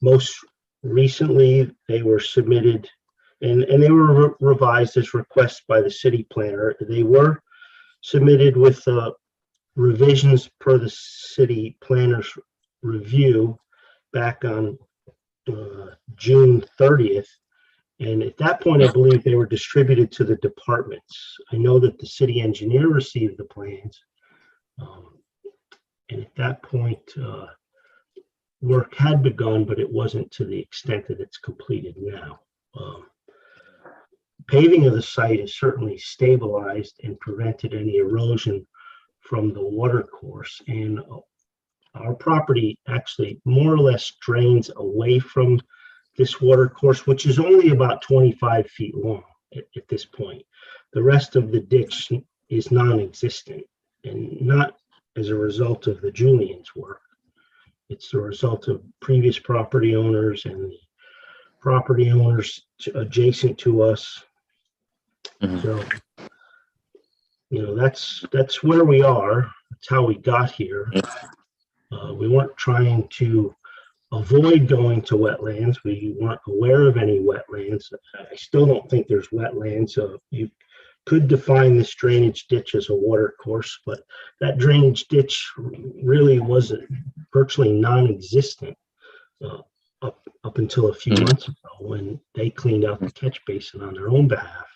Most recently, they were submitted and they were revised as requested by the city planner. They were submitted with revisions per the city planner's review back on June 30th. And at that point, I believe they were distributed to the departments. I know that the city engineer received the plans. And at that point, work had begun, but it wasn't to the extent that it's completed now. Paving of the site has certainly stabilized and prevented any erosion from the water course. And our property actually more or less drains away from this water course, which is only about 25 feet long at this point. The rest of the ditch is non-existent, and not as a result of the Julian's work. It's the result of previous property owners and the property owners adjacent to us. So, you know, that's where we are. That's how we got here. We weren't trying to avoid going to wetlands. We weren't aware of any wetlands. I still don't think there's wetlands. You could define this drainage ditch as a water course, but that drainage ditch really wasn't virtually non-existent up until a few months ago when they cleaned out the catch basin on their own behalf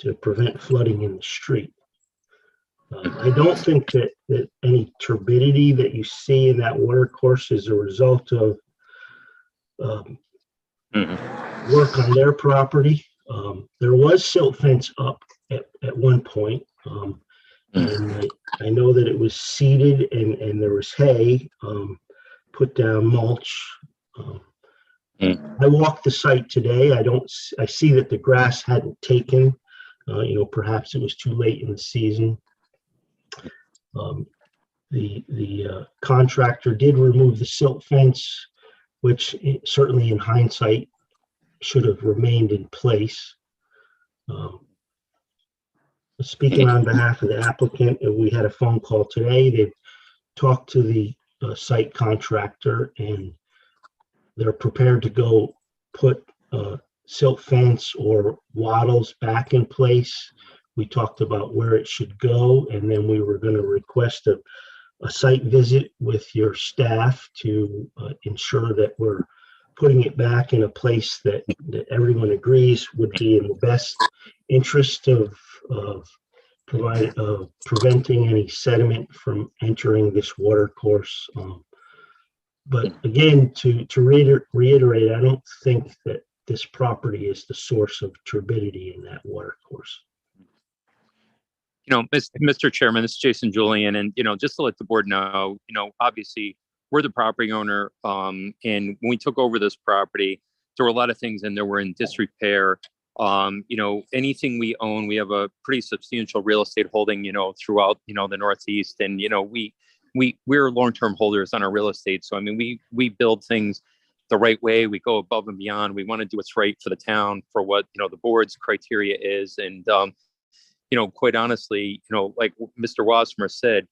to prevent flooding in the street. I don't think that any turbidity that you see in that water course is a result of work on their property. There was silt fence up at one point, and I know that it was seeded and there was hay, put down mulch. I walked the site today. I see that the grass hadn't taken. You know, perhaps it was too late in the season. The contractor did remove the silt fence, which certainly in hindsight should have remained in place. Speaking on behalf of the applicant, we had a phone call today. They've talked to the site contractor and they're prepared to go put silt fence or wattles back in place. We talked about where it should go, and then we were going to request a site visit with your staff to ensure that we're putting it back in a place that everyone agrees would be in the best interest of preventing any sediment from entering this water course. But again, to reiterate, I don't think that this property is the source of turbidity in that water course. You know, Mr. Chairman, this is Jason Julian, and, you know, just to let the board know, you know, obviously we're the property owner, and when we took over this property, there were a lot of things in there were in disrepair. You know, anything we own, we have a pretty substantial real estate holding, you know, throughout, you know, the Northeast, and, you know, we're long-term holders on our real estate. So, I mean, we build things the right way. We go above and beyond. We want to do what's right for the town, for what, you know, the board's criteria is. And, you know, quite honestly, you know, like Mr. Wasmer said,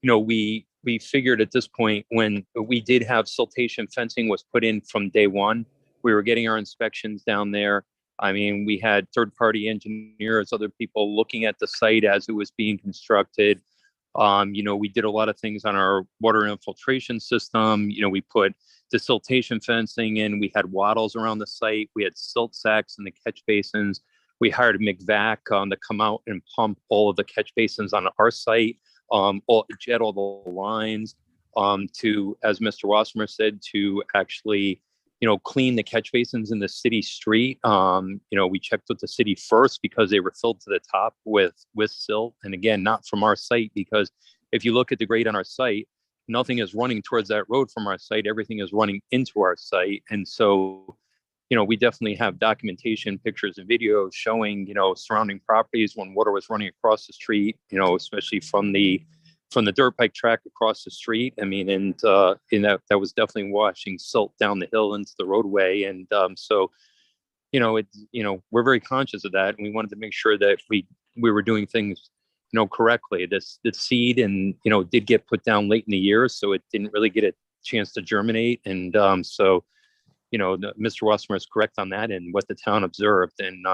you know, we figured at this point when we did have siltation fencing was put in from day one, we were getting our inspections down there. I mean, we had third-party engineers, other people looking at the site as it was being constructed. We did a lot of things on our water infiltration system. We put the siltation fencing in. We had wattles around the site. We had silt sacks in the catch basins. We hired McVac to come out and pump all of the catch basins on our site, jet all the lines, to, as Mr. Wasserman said, to actually, clean the catch basins in the city street. We checked with the city first because they were filled to the top with silt. And again, not from our site, because if you look at the grade on our site, nothing is running towards that road from our site. Everything is running into our site. And so, we definitely have documentation, pictures and videos showing, surrounding properties when water was running across the street, especially from the dirt bike track across the street. I mean, and that was definitely washing silt down the hill into the roadway. And so, we're very conscious of that. And we wanted to make sure that we were doing things, correctly. The seed and, did get put down late in the year, so it didn't really get a chance to germinate. And so, Mr. Wasserman is correct on that and what the town observed. And,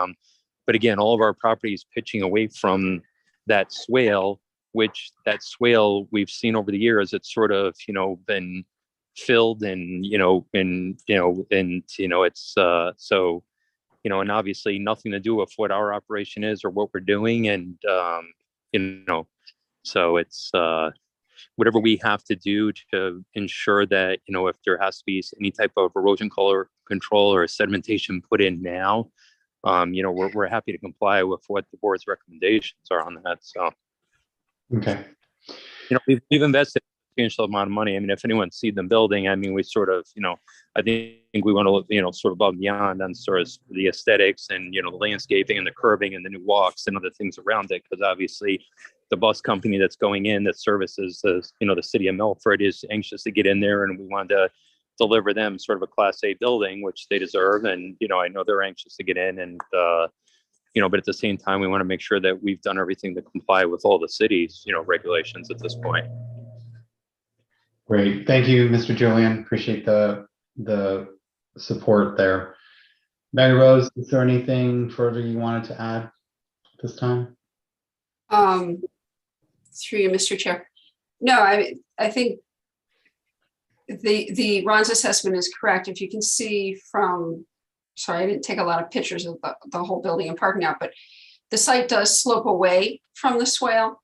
but again, all of our properties pitching away from that swale, which that swale we've seen over the years, it's sort of, been filled and, it's, so, and obviously nothing to do with what our operation is or what we're doing. And, so it's, whatever we have to do to ensure that, if there has to be any type of erosion color control or sedimentation put in now, we're happy to comply with what the board's recommendations are on that. So, Okay. We've invested a substantial amount of money. I mean, if anyone's seen the building, I mean, we sort of, I think we want to look, sort of above and beyond on sort of the aesthetics and, the landscaping and the curbing and the new walks and other things around it. Because obviously the bus company that's going in that services the, the city of Milford is anxious to get in there, and we wanted to deliver them sort of a Class A building, which they deserve. And, I know they're anxious to get in, and, but at the same time, we want to make sure that we've done everything to comply with all the city's, regulations at this point. Great. Thank you, Mr. Julian. Appreciate the support there. Mary Rose, is there anything further you wanted to add this time? Through you, Mr. Chair. No, I think the Ron's assessment is correct. If you can see from, sorry, I didn't take a lot of pictures of the whole building and parking lot, but the site does slope away from the swale,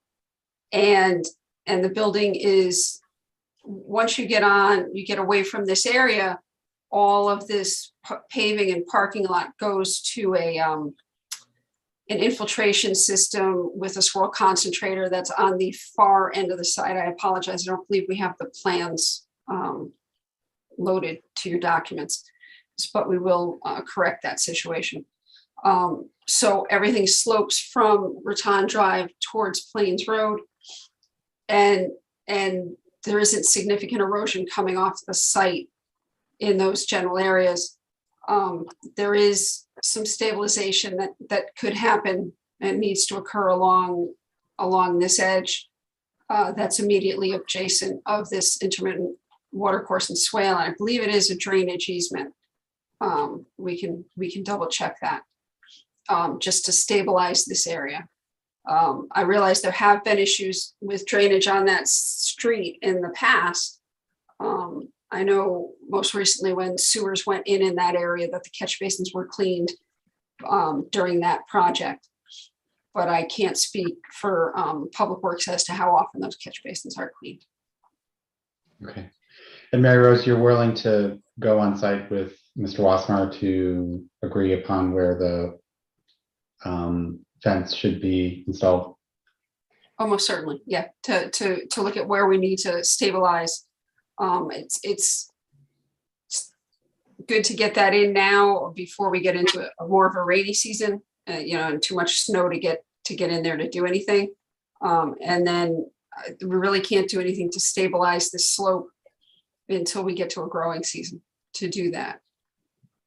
and the building is, once you get away from this area, all of this paving and parking lot goes to an infiltration system with a swirl concentrator that's on the far end of the site. I apologize, I don't believe we have the plans loaded to your documents, but we will correct that situation. So everything slopes from Raton Drive towards Plains Road, and there isn't significant erosion coming off the site in those general areas. There is some stabilization that could happen and needs to occur along this edge that's immediately adjacent of this intermittent watercourse and swale. And I believe it is a drainage easement. We can double check that just to stabilize this area. I realize there have been issues with drainage on that street in the past. I know most recently when sewers went in that area that the catch basins were cleaned during that project. But I can't speak for Public Works as to how often those catch basins are cleaned. Okay. And Mary Rose, you're willing to go on site with Mr. Wasmer to agree upon where the fence should be installed? Almost certainly, yeah. To look at where we need to stabilize. It's good to get that in now before we get into a more of a rainy season, and too much snow to get in there to do anything. And then we really can't do anything to stabilize the slope until we get to a growing season to do that.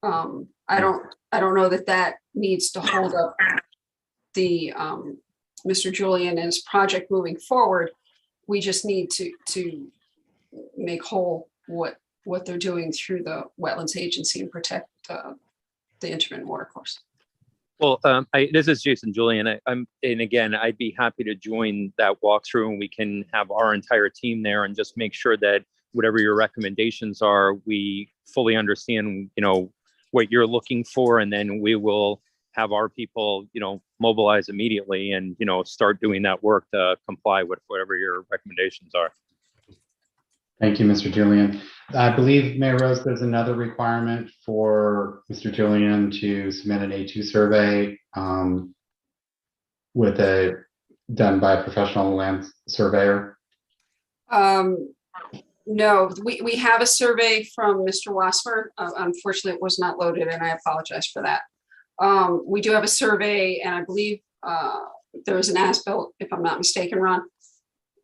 I don't know that needs to hold up the Mr. Julian and his project moving forward. We just need to make whole what they're doing through the Wetlands Agency and protect the intermittent watercourse. Well, this is Jason Julian. And again, I'd be happy to join that walkthrough and we can have our entire team there and just make sure that whatever your recommendations are, we fully understand, what you're looking for. And then we will have our people, mobilize immediately and, start doing that work to comply with whatever your recommendations are. Thank you, Mr. Julian. I believe, Mayor Rose, there's another requirement for Mr. Julian to submit an A2 survey done by a professional land surveyor. No, we have a survey from Mr. Wasser. Unfortunately, it was not loaded and I apologize for that. We do have a survey and I believe there is an as-built, if I'm not mistaken, Ron,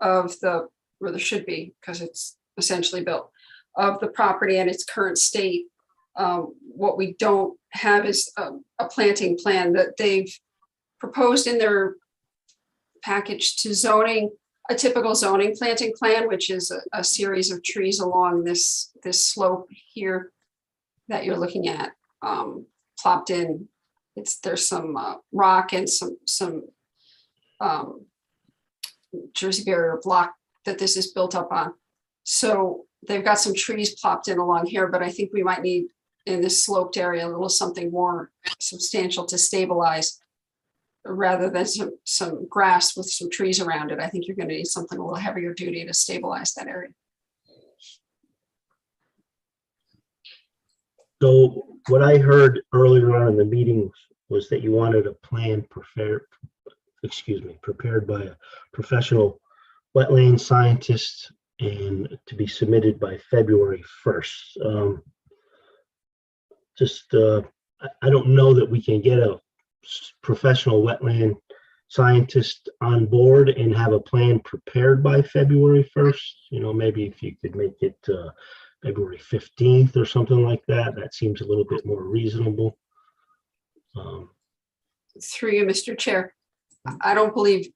of where there should be, because it's essentially built, of the property and its current state. What we don't have is a planting plan that they've proposed in their package to zoning, a typical zoning planting plan, which is a series of trees along this slope here that you're looking at, plopped in. There's some rock and some Jersey barrier block that this is built up on. So they've got some trees plopped in along here, but I think we might need in this sloped area a little something more substantial to stabilize rather than some grass with some trees around it. I think you're going to need something a little heavier duty to stabilize that area. So what I heard earlier on in the meeting was that you wanted a plan prepared by a professional wetland scientist and to be submitted by February 1st. I don't know that we can get a professional wetland scientist on board and have a plan prepared by February 1st. Maybe if you could make it February 15th or something like that, that seems a little bit more reasonable. Through you, Mr. Chair, I don't believe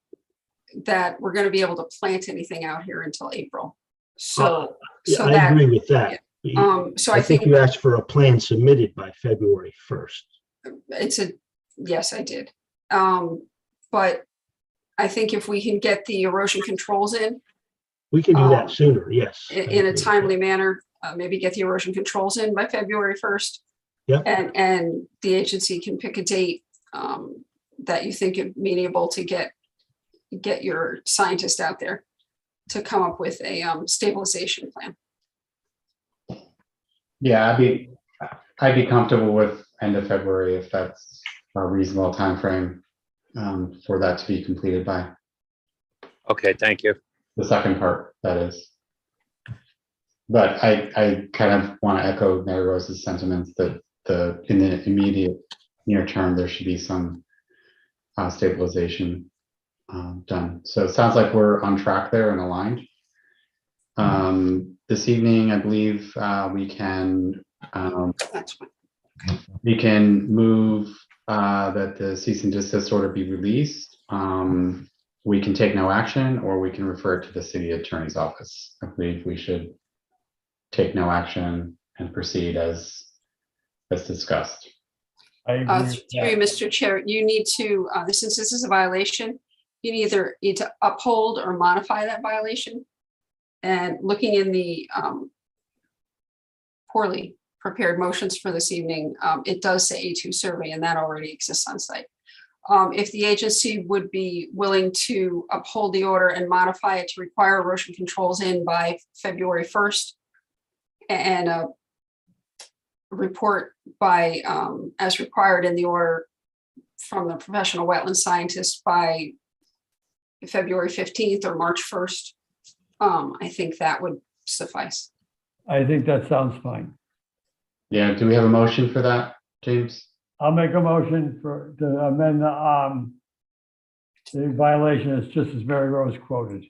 that we're going to be able to plant anything out here until April. So, I agree with that. Yeah. So I think you asked for a plan submitted by February 1st. Yes, I did. But I think if we can get the erosion controls in. We can do that sooner, yes. In a timely manner, maybe get the erosion controls in by February 1st. Yeah. And the agency can pick a date that you think is amenable to get your scientist out there to come up with a stabilization plan. Yeah, I'd be comfortable with end of February if that's a reasonable timeframe for that to be completed by. Okay, thank you. The second part, that is. But I kind of want to echo Mary Rose's sentiments that in the immediate near term, there should be some stabilization done. So it sounds like we're on track there and aligned. This evening, I believe we can move that the cease and desist order be released. We can take no action, or we can refer it to the city attorney's office. I believe we should take no action and proceed as discussed. I agree with Through you, Mr. Chair, you need to, since this is a violation, you either need to uphold or modify that violation. And looking in the poorly prepared motions for this evening, it does say A2 survey, and that already exists on site. If the agency would be willing to uphold the order and modify it to require erosion controls in by February 1st and a report by, as required in the order from the professional wetland scientist by February 15th or March 1st, I think that would suffice. I think that sounds fine. Yeah, do we have a motion for that, James? I'll make a motion to amend the violation is just as Mary Rose quoted.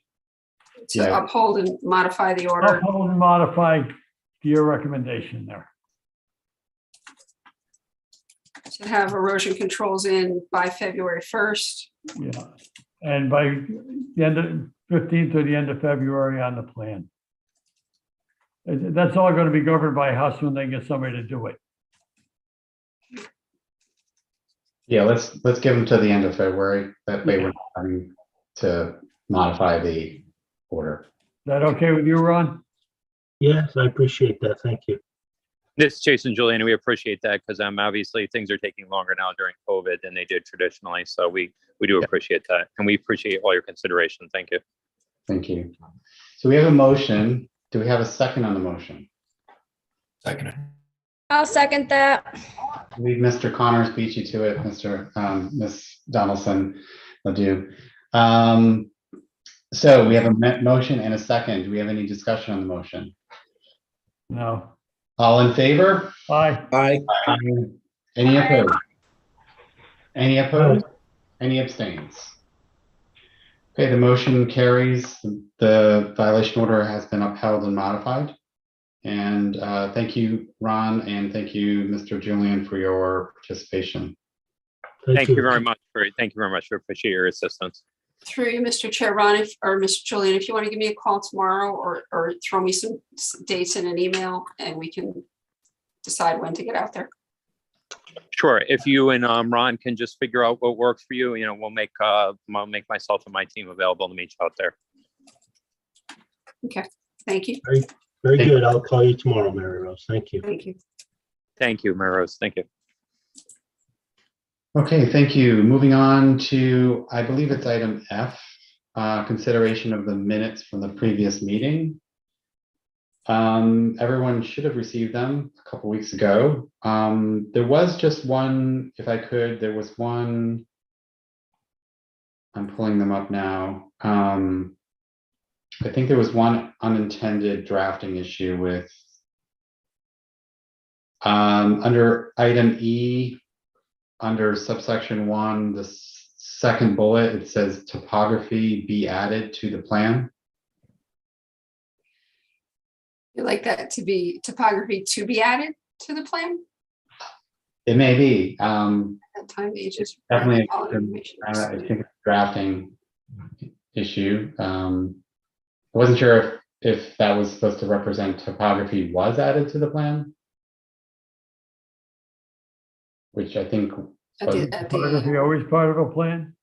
To uphold and modify the order. Uphold and modify your recommendation there. To have erosion controls in by February 1st. Yeah, and by the end of 15th or the end of February on the plan. That's all going to be governed by how soon they get somebody to do it. Yeah, let's give them to the end of February. That way we're not having to modify the order. Is that okay with you, Ron? Yes, I appreciate that. Thank you. This is Jason Julian, and we appreciate that because obviously things are taking longer now during COVID than they did traditionally. So we do appreciate that, and we appreciate all your consideration. Thank you. Thank you. So we have a motion. Do we have a second on the motion? Second. I'll second that. I believe Mr. Connors beat you to it, Ms. Donaldson. Ledoux. So we have a motion and a second. Do we have any discussion on the motion? No. All in favor? Aye. Aye. Any opposed? Any opposed? Any abstains? Okay, the motion carries. The violation order has been upheld and modified. And thank you, Ron, and thank you, Mr. Julian, for your participation. Thank you very much. Thank you very much. We appreciate your assistance. Through you, Mr. Chair, Ron, or Mr. Julian, if you want to give me a call tomorrow or throw me some dates in an email and we can decide when to get out there. Sure. If you and Ron can just figure out what works for you, we'll make myself and my team available to meet you out there. Okay, thank you. Very good. I'll call you tomorrow, Mary Rose. Thank you. Thank you. Thank you, Mary Rose. Thank you. Okay, thank you. Moving on to, I believe it's item F, consideration of the minutes from the previous meeting. Everyone should have received them a couple weeks ago. There was just one, if I could, there was one. I'm pulling them up now. I think there was one unintended drafting issue with under item E, under subsection 1, the second bullet, it says topography be added to the plan. You'd like that to be topography to be added to the plan? It may be. At time ages. Definitely, I think it's a drafting issue. I wasn't sure if that was supposed to represent topography was added to the plan, which I think was Topography always part of a plan?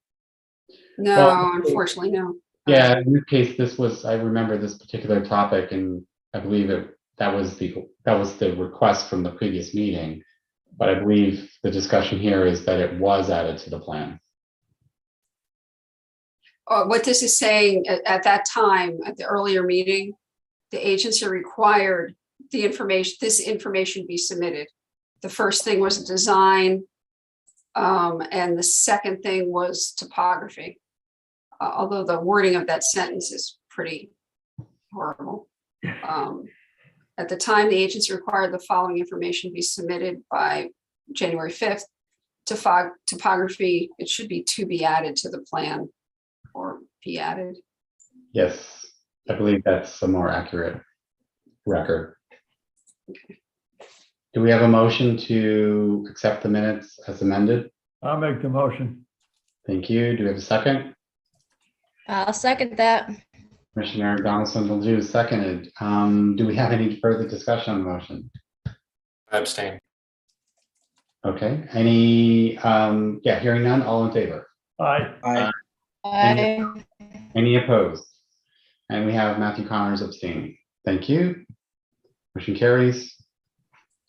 No, Well, unfortunately, no. yeah, in this case, this was, I remember this particular topic, and I believe that was the request from the previous meeting. But I believe the discussion here is that it was added to the plan. What this is saying at that time, at the earlier meeting, the agency required this information be submitted. The first thing was design, and the second thing was topography. Although the wording of that sentence is pretty horrible. At the time, the agency required the following information be submitted by January 5th. Topography, it should be to be added to the plan or be added. Yes, I believe that's a more accurate record. Okay. Do we have a motion to accept the minutes as amended? I'll make the motion. Thank you. Do we have a second? I'll second that. Commissioner Donaldson will do seconded. Do we have any further discussion on the motion? I abstain. Okay, any, hearing none, all in favor? Aye. Aye. Aye. Any opposed? And we have Matthew Connors abstaining. Thank you. Motion carries.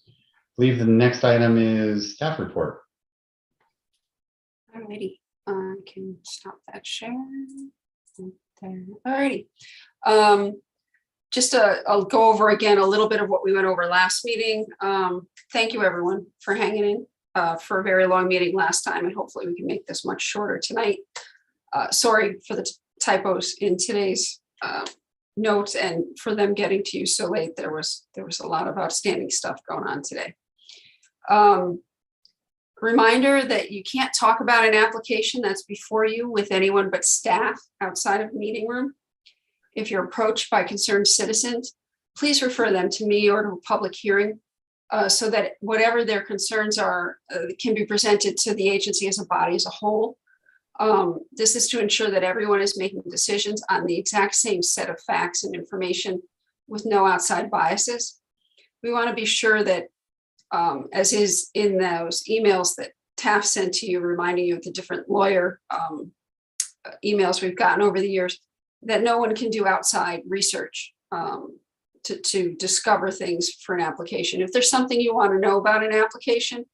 I believe the next item is staff report. Alrighty, I can stop that share. Alrighty. I'll go over again a little bit of what we went over last meeting. Thank you everyone for hanging in for a very long meeting last time, and hopefully we can make this much shorter tonight. Sorry for the typos in today's notes and for them getting to you so late. There was a lot of outstanding stuff going on today. Reminder that you can't talk about an application that's before you with anyone but staff outside of the meeting room. If you're approached by concerned citizens, please refer them to me or to a public hearing so that whatever their concerns are can be presented to the agency as a body as a whole. This is to ensure that everyone is making decisions on the exact same set of facts and information with no outside biases. We want to be sure that, as is in those emails that Taft sent to you, reminding you of the different lawyer emails we've gotten over the years, that no one can do outside research to discover things for an application. If there's something you want to know about an application,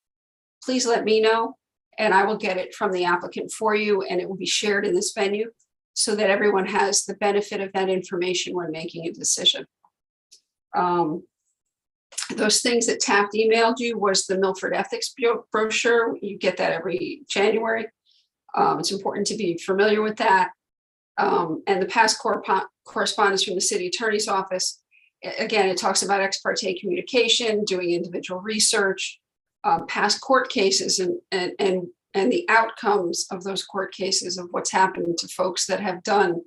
please let me know, and I will get it from the applicant for you, and it will be shared in this venue so that everyone has the benefit of that information when making a decision. Those things that Taft emailed you was the Milford Ethics brochure. You get that every January. It's important to be familiar with that. And the past correspondence from the city attorney's office. Again, it talks about ex parte communication, doing individual research, past court cases, and the outcomes of those court cases, of what's happened to folks that have done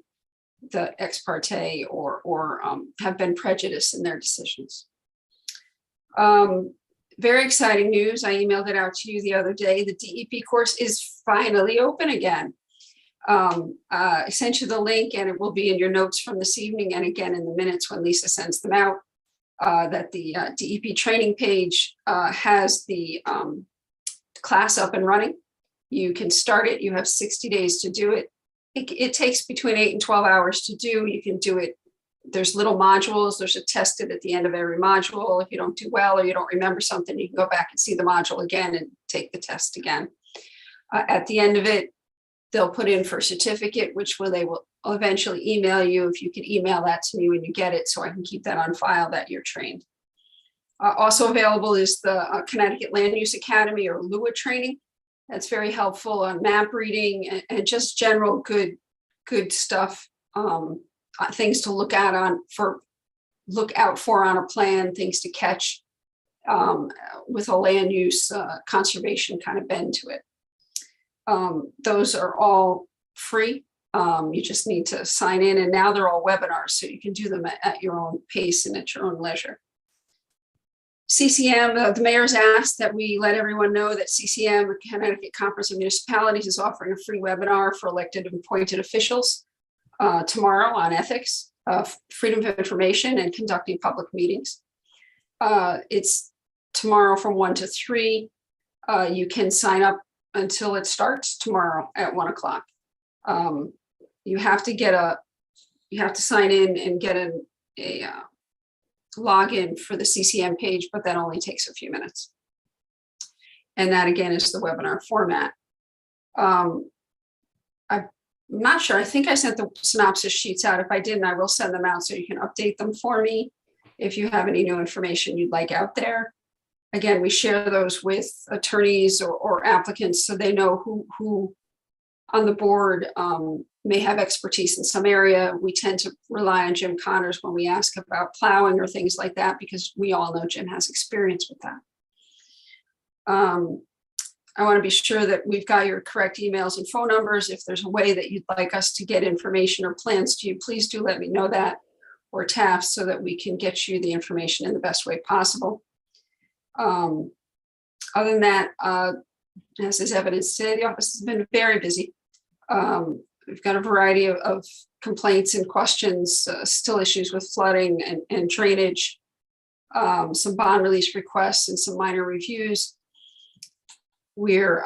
the ex parte or have been prejudiced in their decisions. Very exciting news. I emailed it out to you the other day. The DEP course is finally open again. I sent you the link, and it will be in your notes from this evening, and again in the minutes when Lisa sends them out, that the DEP training page has the class up and running. You can start it. You have 60 days to do it. It takes between 8 and 12 hours to do. You can do it. There's little modules. There's a test at the end of every module. If you don't do well or you don't remember something, you can go back and see the module again and take the test again. At the end of it, they'll put in for a certificate, which they will eventually email you. If you can email that to me when you get it, so I can keep that on file that you're trained. Also available is the Connecticut Land Use Academy, or LUA training. That's very helpful on map reading and just general good stuff. Things to look out for on a plan, things to catch with a land use conservation kind of bend to it. Those are all free. You just need to sign in, and now they're all webinars, so you can do them at your own pace and at your own leisure. CCM, the mayor's asked that we let everyone know that CCM, Connecticut Conference of Municipalities, is offering a free webinar for elected and appointed officials tomorrow on ethics, freedom of information, and conducting public meetings. It's tomorrow from 1 to 3. You can sign up until it starts tomorrow at 1 o'clock. You have to sign in and get a login for the CCM page, but that only takes a few minutes. And that again is the webinar format. I'm not sure. I think I sent the synopsis sheets out. If I didn't, I will send them out so you can update them for me if you have any new information you'd like out there. Again, we share those with attorneys or applicants so they know who on the board may have expertise in some area. We tend to rely on Jim Connors when we ask about plowing or things like that, because we all know Jim has experience with that. I want to be sure that we've got your correct emails and phone numbers. If there's a way that you'd like us to get information or plans to you, please do let me know that, or Taft, so that we can get you the information in the best way possible. Other than that, as is evidence today, the office has been very busy. We've got a variety of complaints and questions, still issues with flooding and drainage, some bond release requests and some minor reviews. We're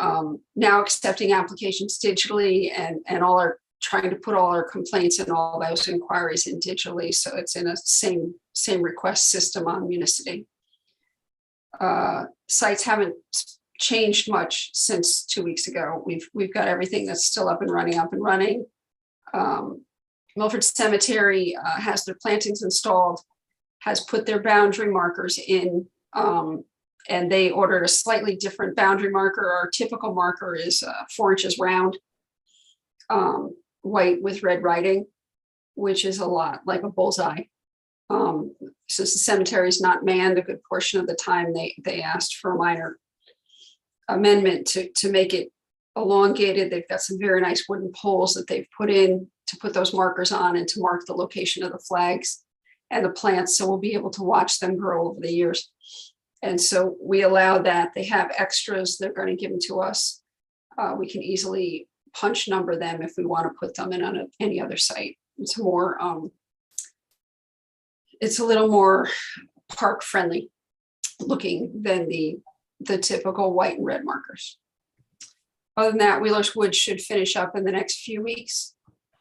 now accepting applications digitally and trying to put all our complaints and all those inquiries in digitally, so it's in a same request system on Municity. Sites haven't changed much since 2 weeks ago. We've got everything that's still up and running. Milford Cemetery has their plantings installed, has put their boundary markers in, and they ordered a slightly different boundary marker. Our typical marker is 4 inches round, white with red writing, which is a lot like a bullseye. Since the cemetery is not manned a good portion of the time, they asked for a minor amendment to make it elongated. They've got some very nice wooden poles that they've put in to put those markers on and to mark the location of the flags and the plants, so we'll be able to watch them grow over the years. And so we allow that. They have extras they're going to give them to us. We can easily punch number them if we want to put them in on any other site. It's more, it's a little more park friendly looking than the typical white and red markers. Other than that, Wheeler's Woods should finish up in the next few weeks.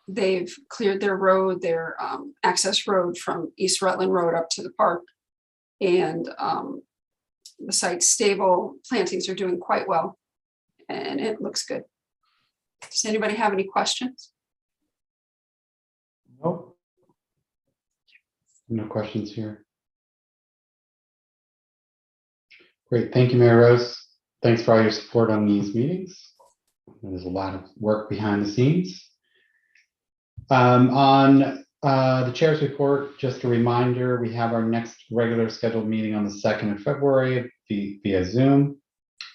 They've cleared their road, their access road from East Rutland Road up to the park. And the site's stable, plantings are doing quite well, and it looks good. Does anybody have any questions? Nope. No questions here. Great, thank you, Mary Rose. Thanks for all your support on these meetings. There's a lot of work behind the scenes. On the chair's report, just a reminder, we have our next regular scheduled meeting on the 2nd of February via Zoom.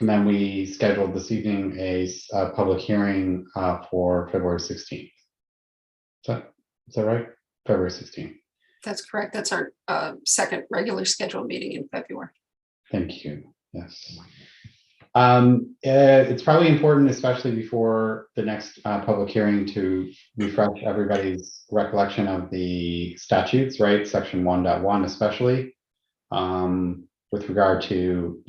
And then we scheduled this evening a public hearing for February 16th. Is that right? February 16th. That's correct. That's our second regular scheduled meeting in February. Thank you. Yes. It's probably important, especially before the next public hearing, to refresh everybody's recollection of the statutes, right? Section 1.1 especially, with regard to,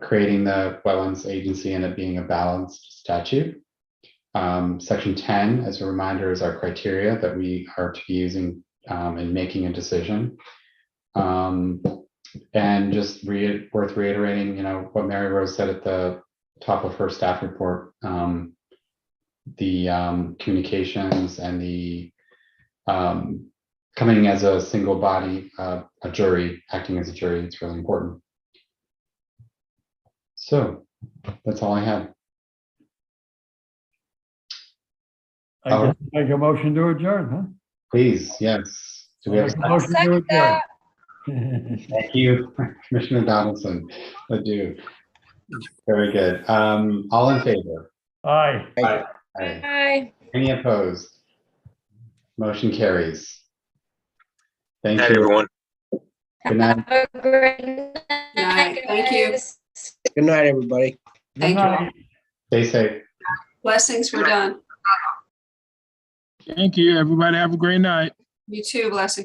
creating the Wetlands Agency and it being a balanced statute. Section 10, as a reminder, is our criteria that we are to be using in making a decision. And just worth reiterating, what Mary Rose said at the top of her staff report, the communications and the coming as a single body, a jury, acting as a jury, it's really important. So that's all I have. I guess make a motion to adjourn, huh? Please, yes. Do we have a Motion to adjourn. Thank you, Commissioner Donaldson. I do. Very good. All in favor? Aye. Aye. Bye. Any opposed? Motion carries. Thank Night, you. everyone. Good night. Have a great Night. Thank you. guys. Good night, everybody. Thank you. night. Stay safe. Blessings, we're done. Thank you, everybody. Have a great night. You too, blessing.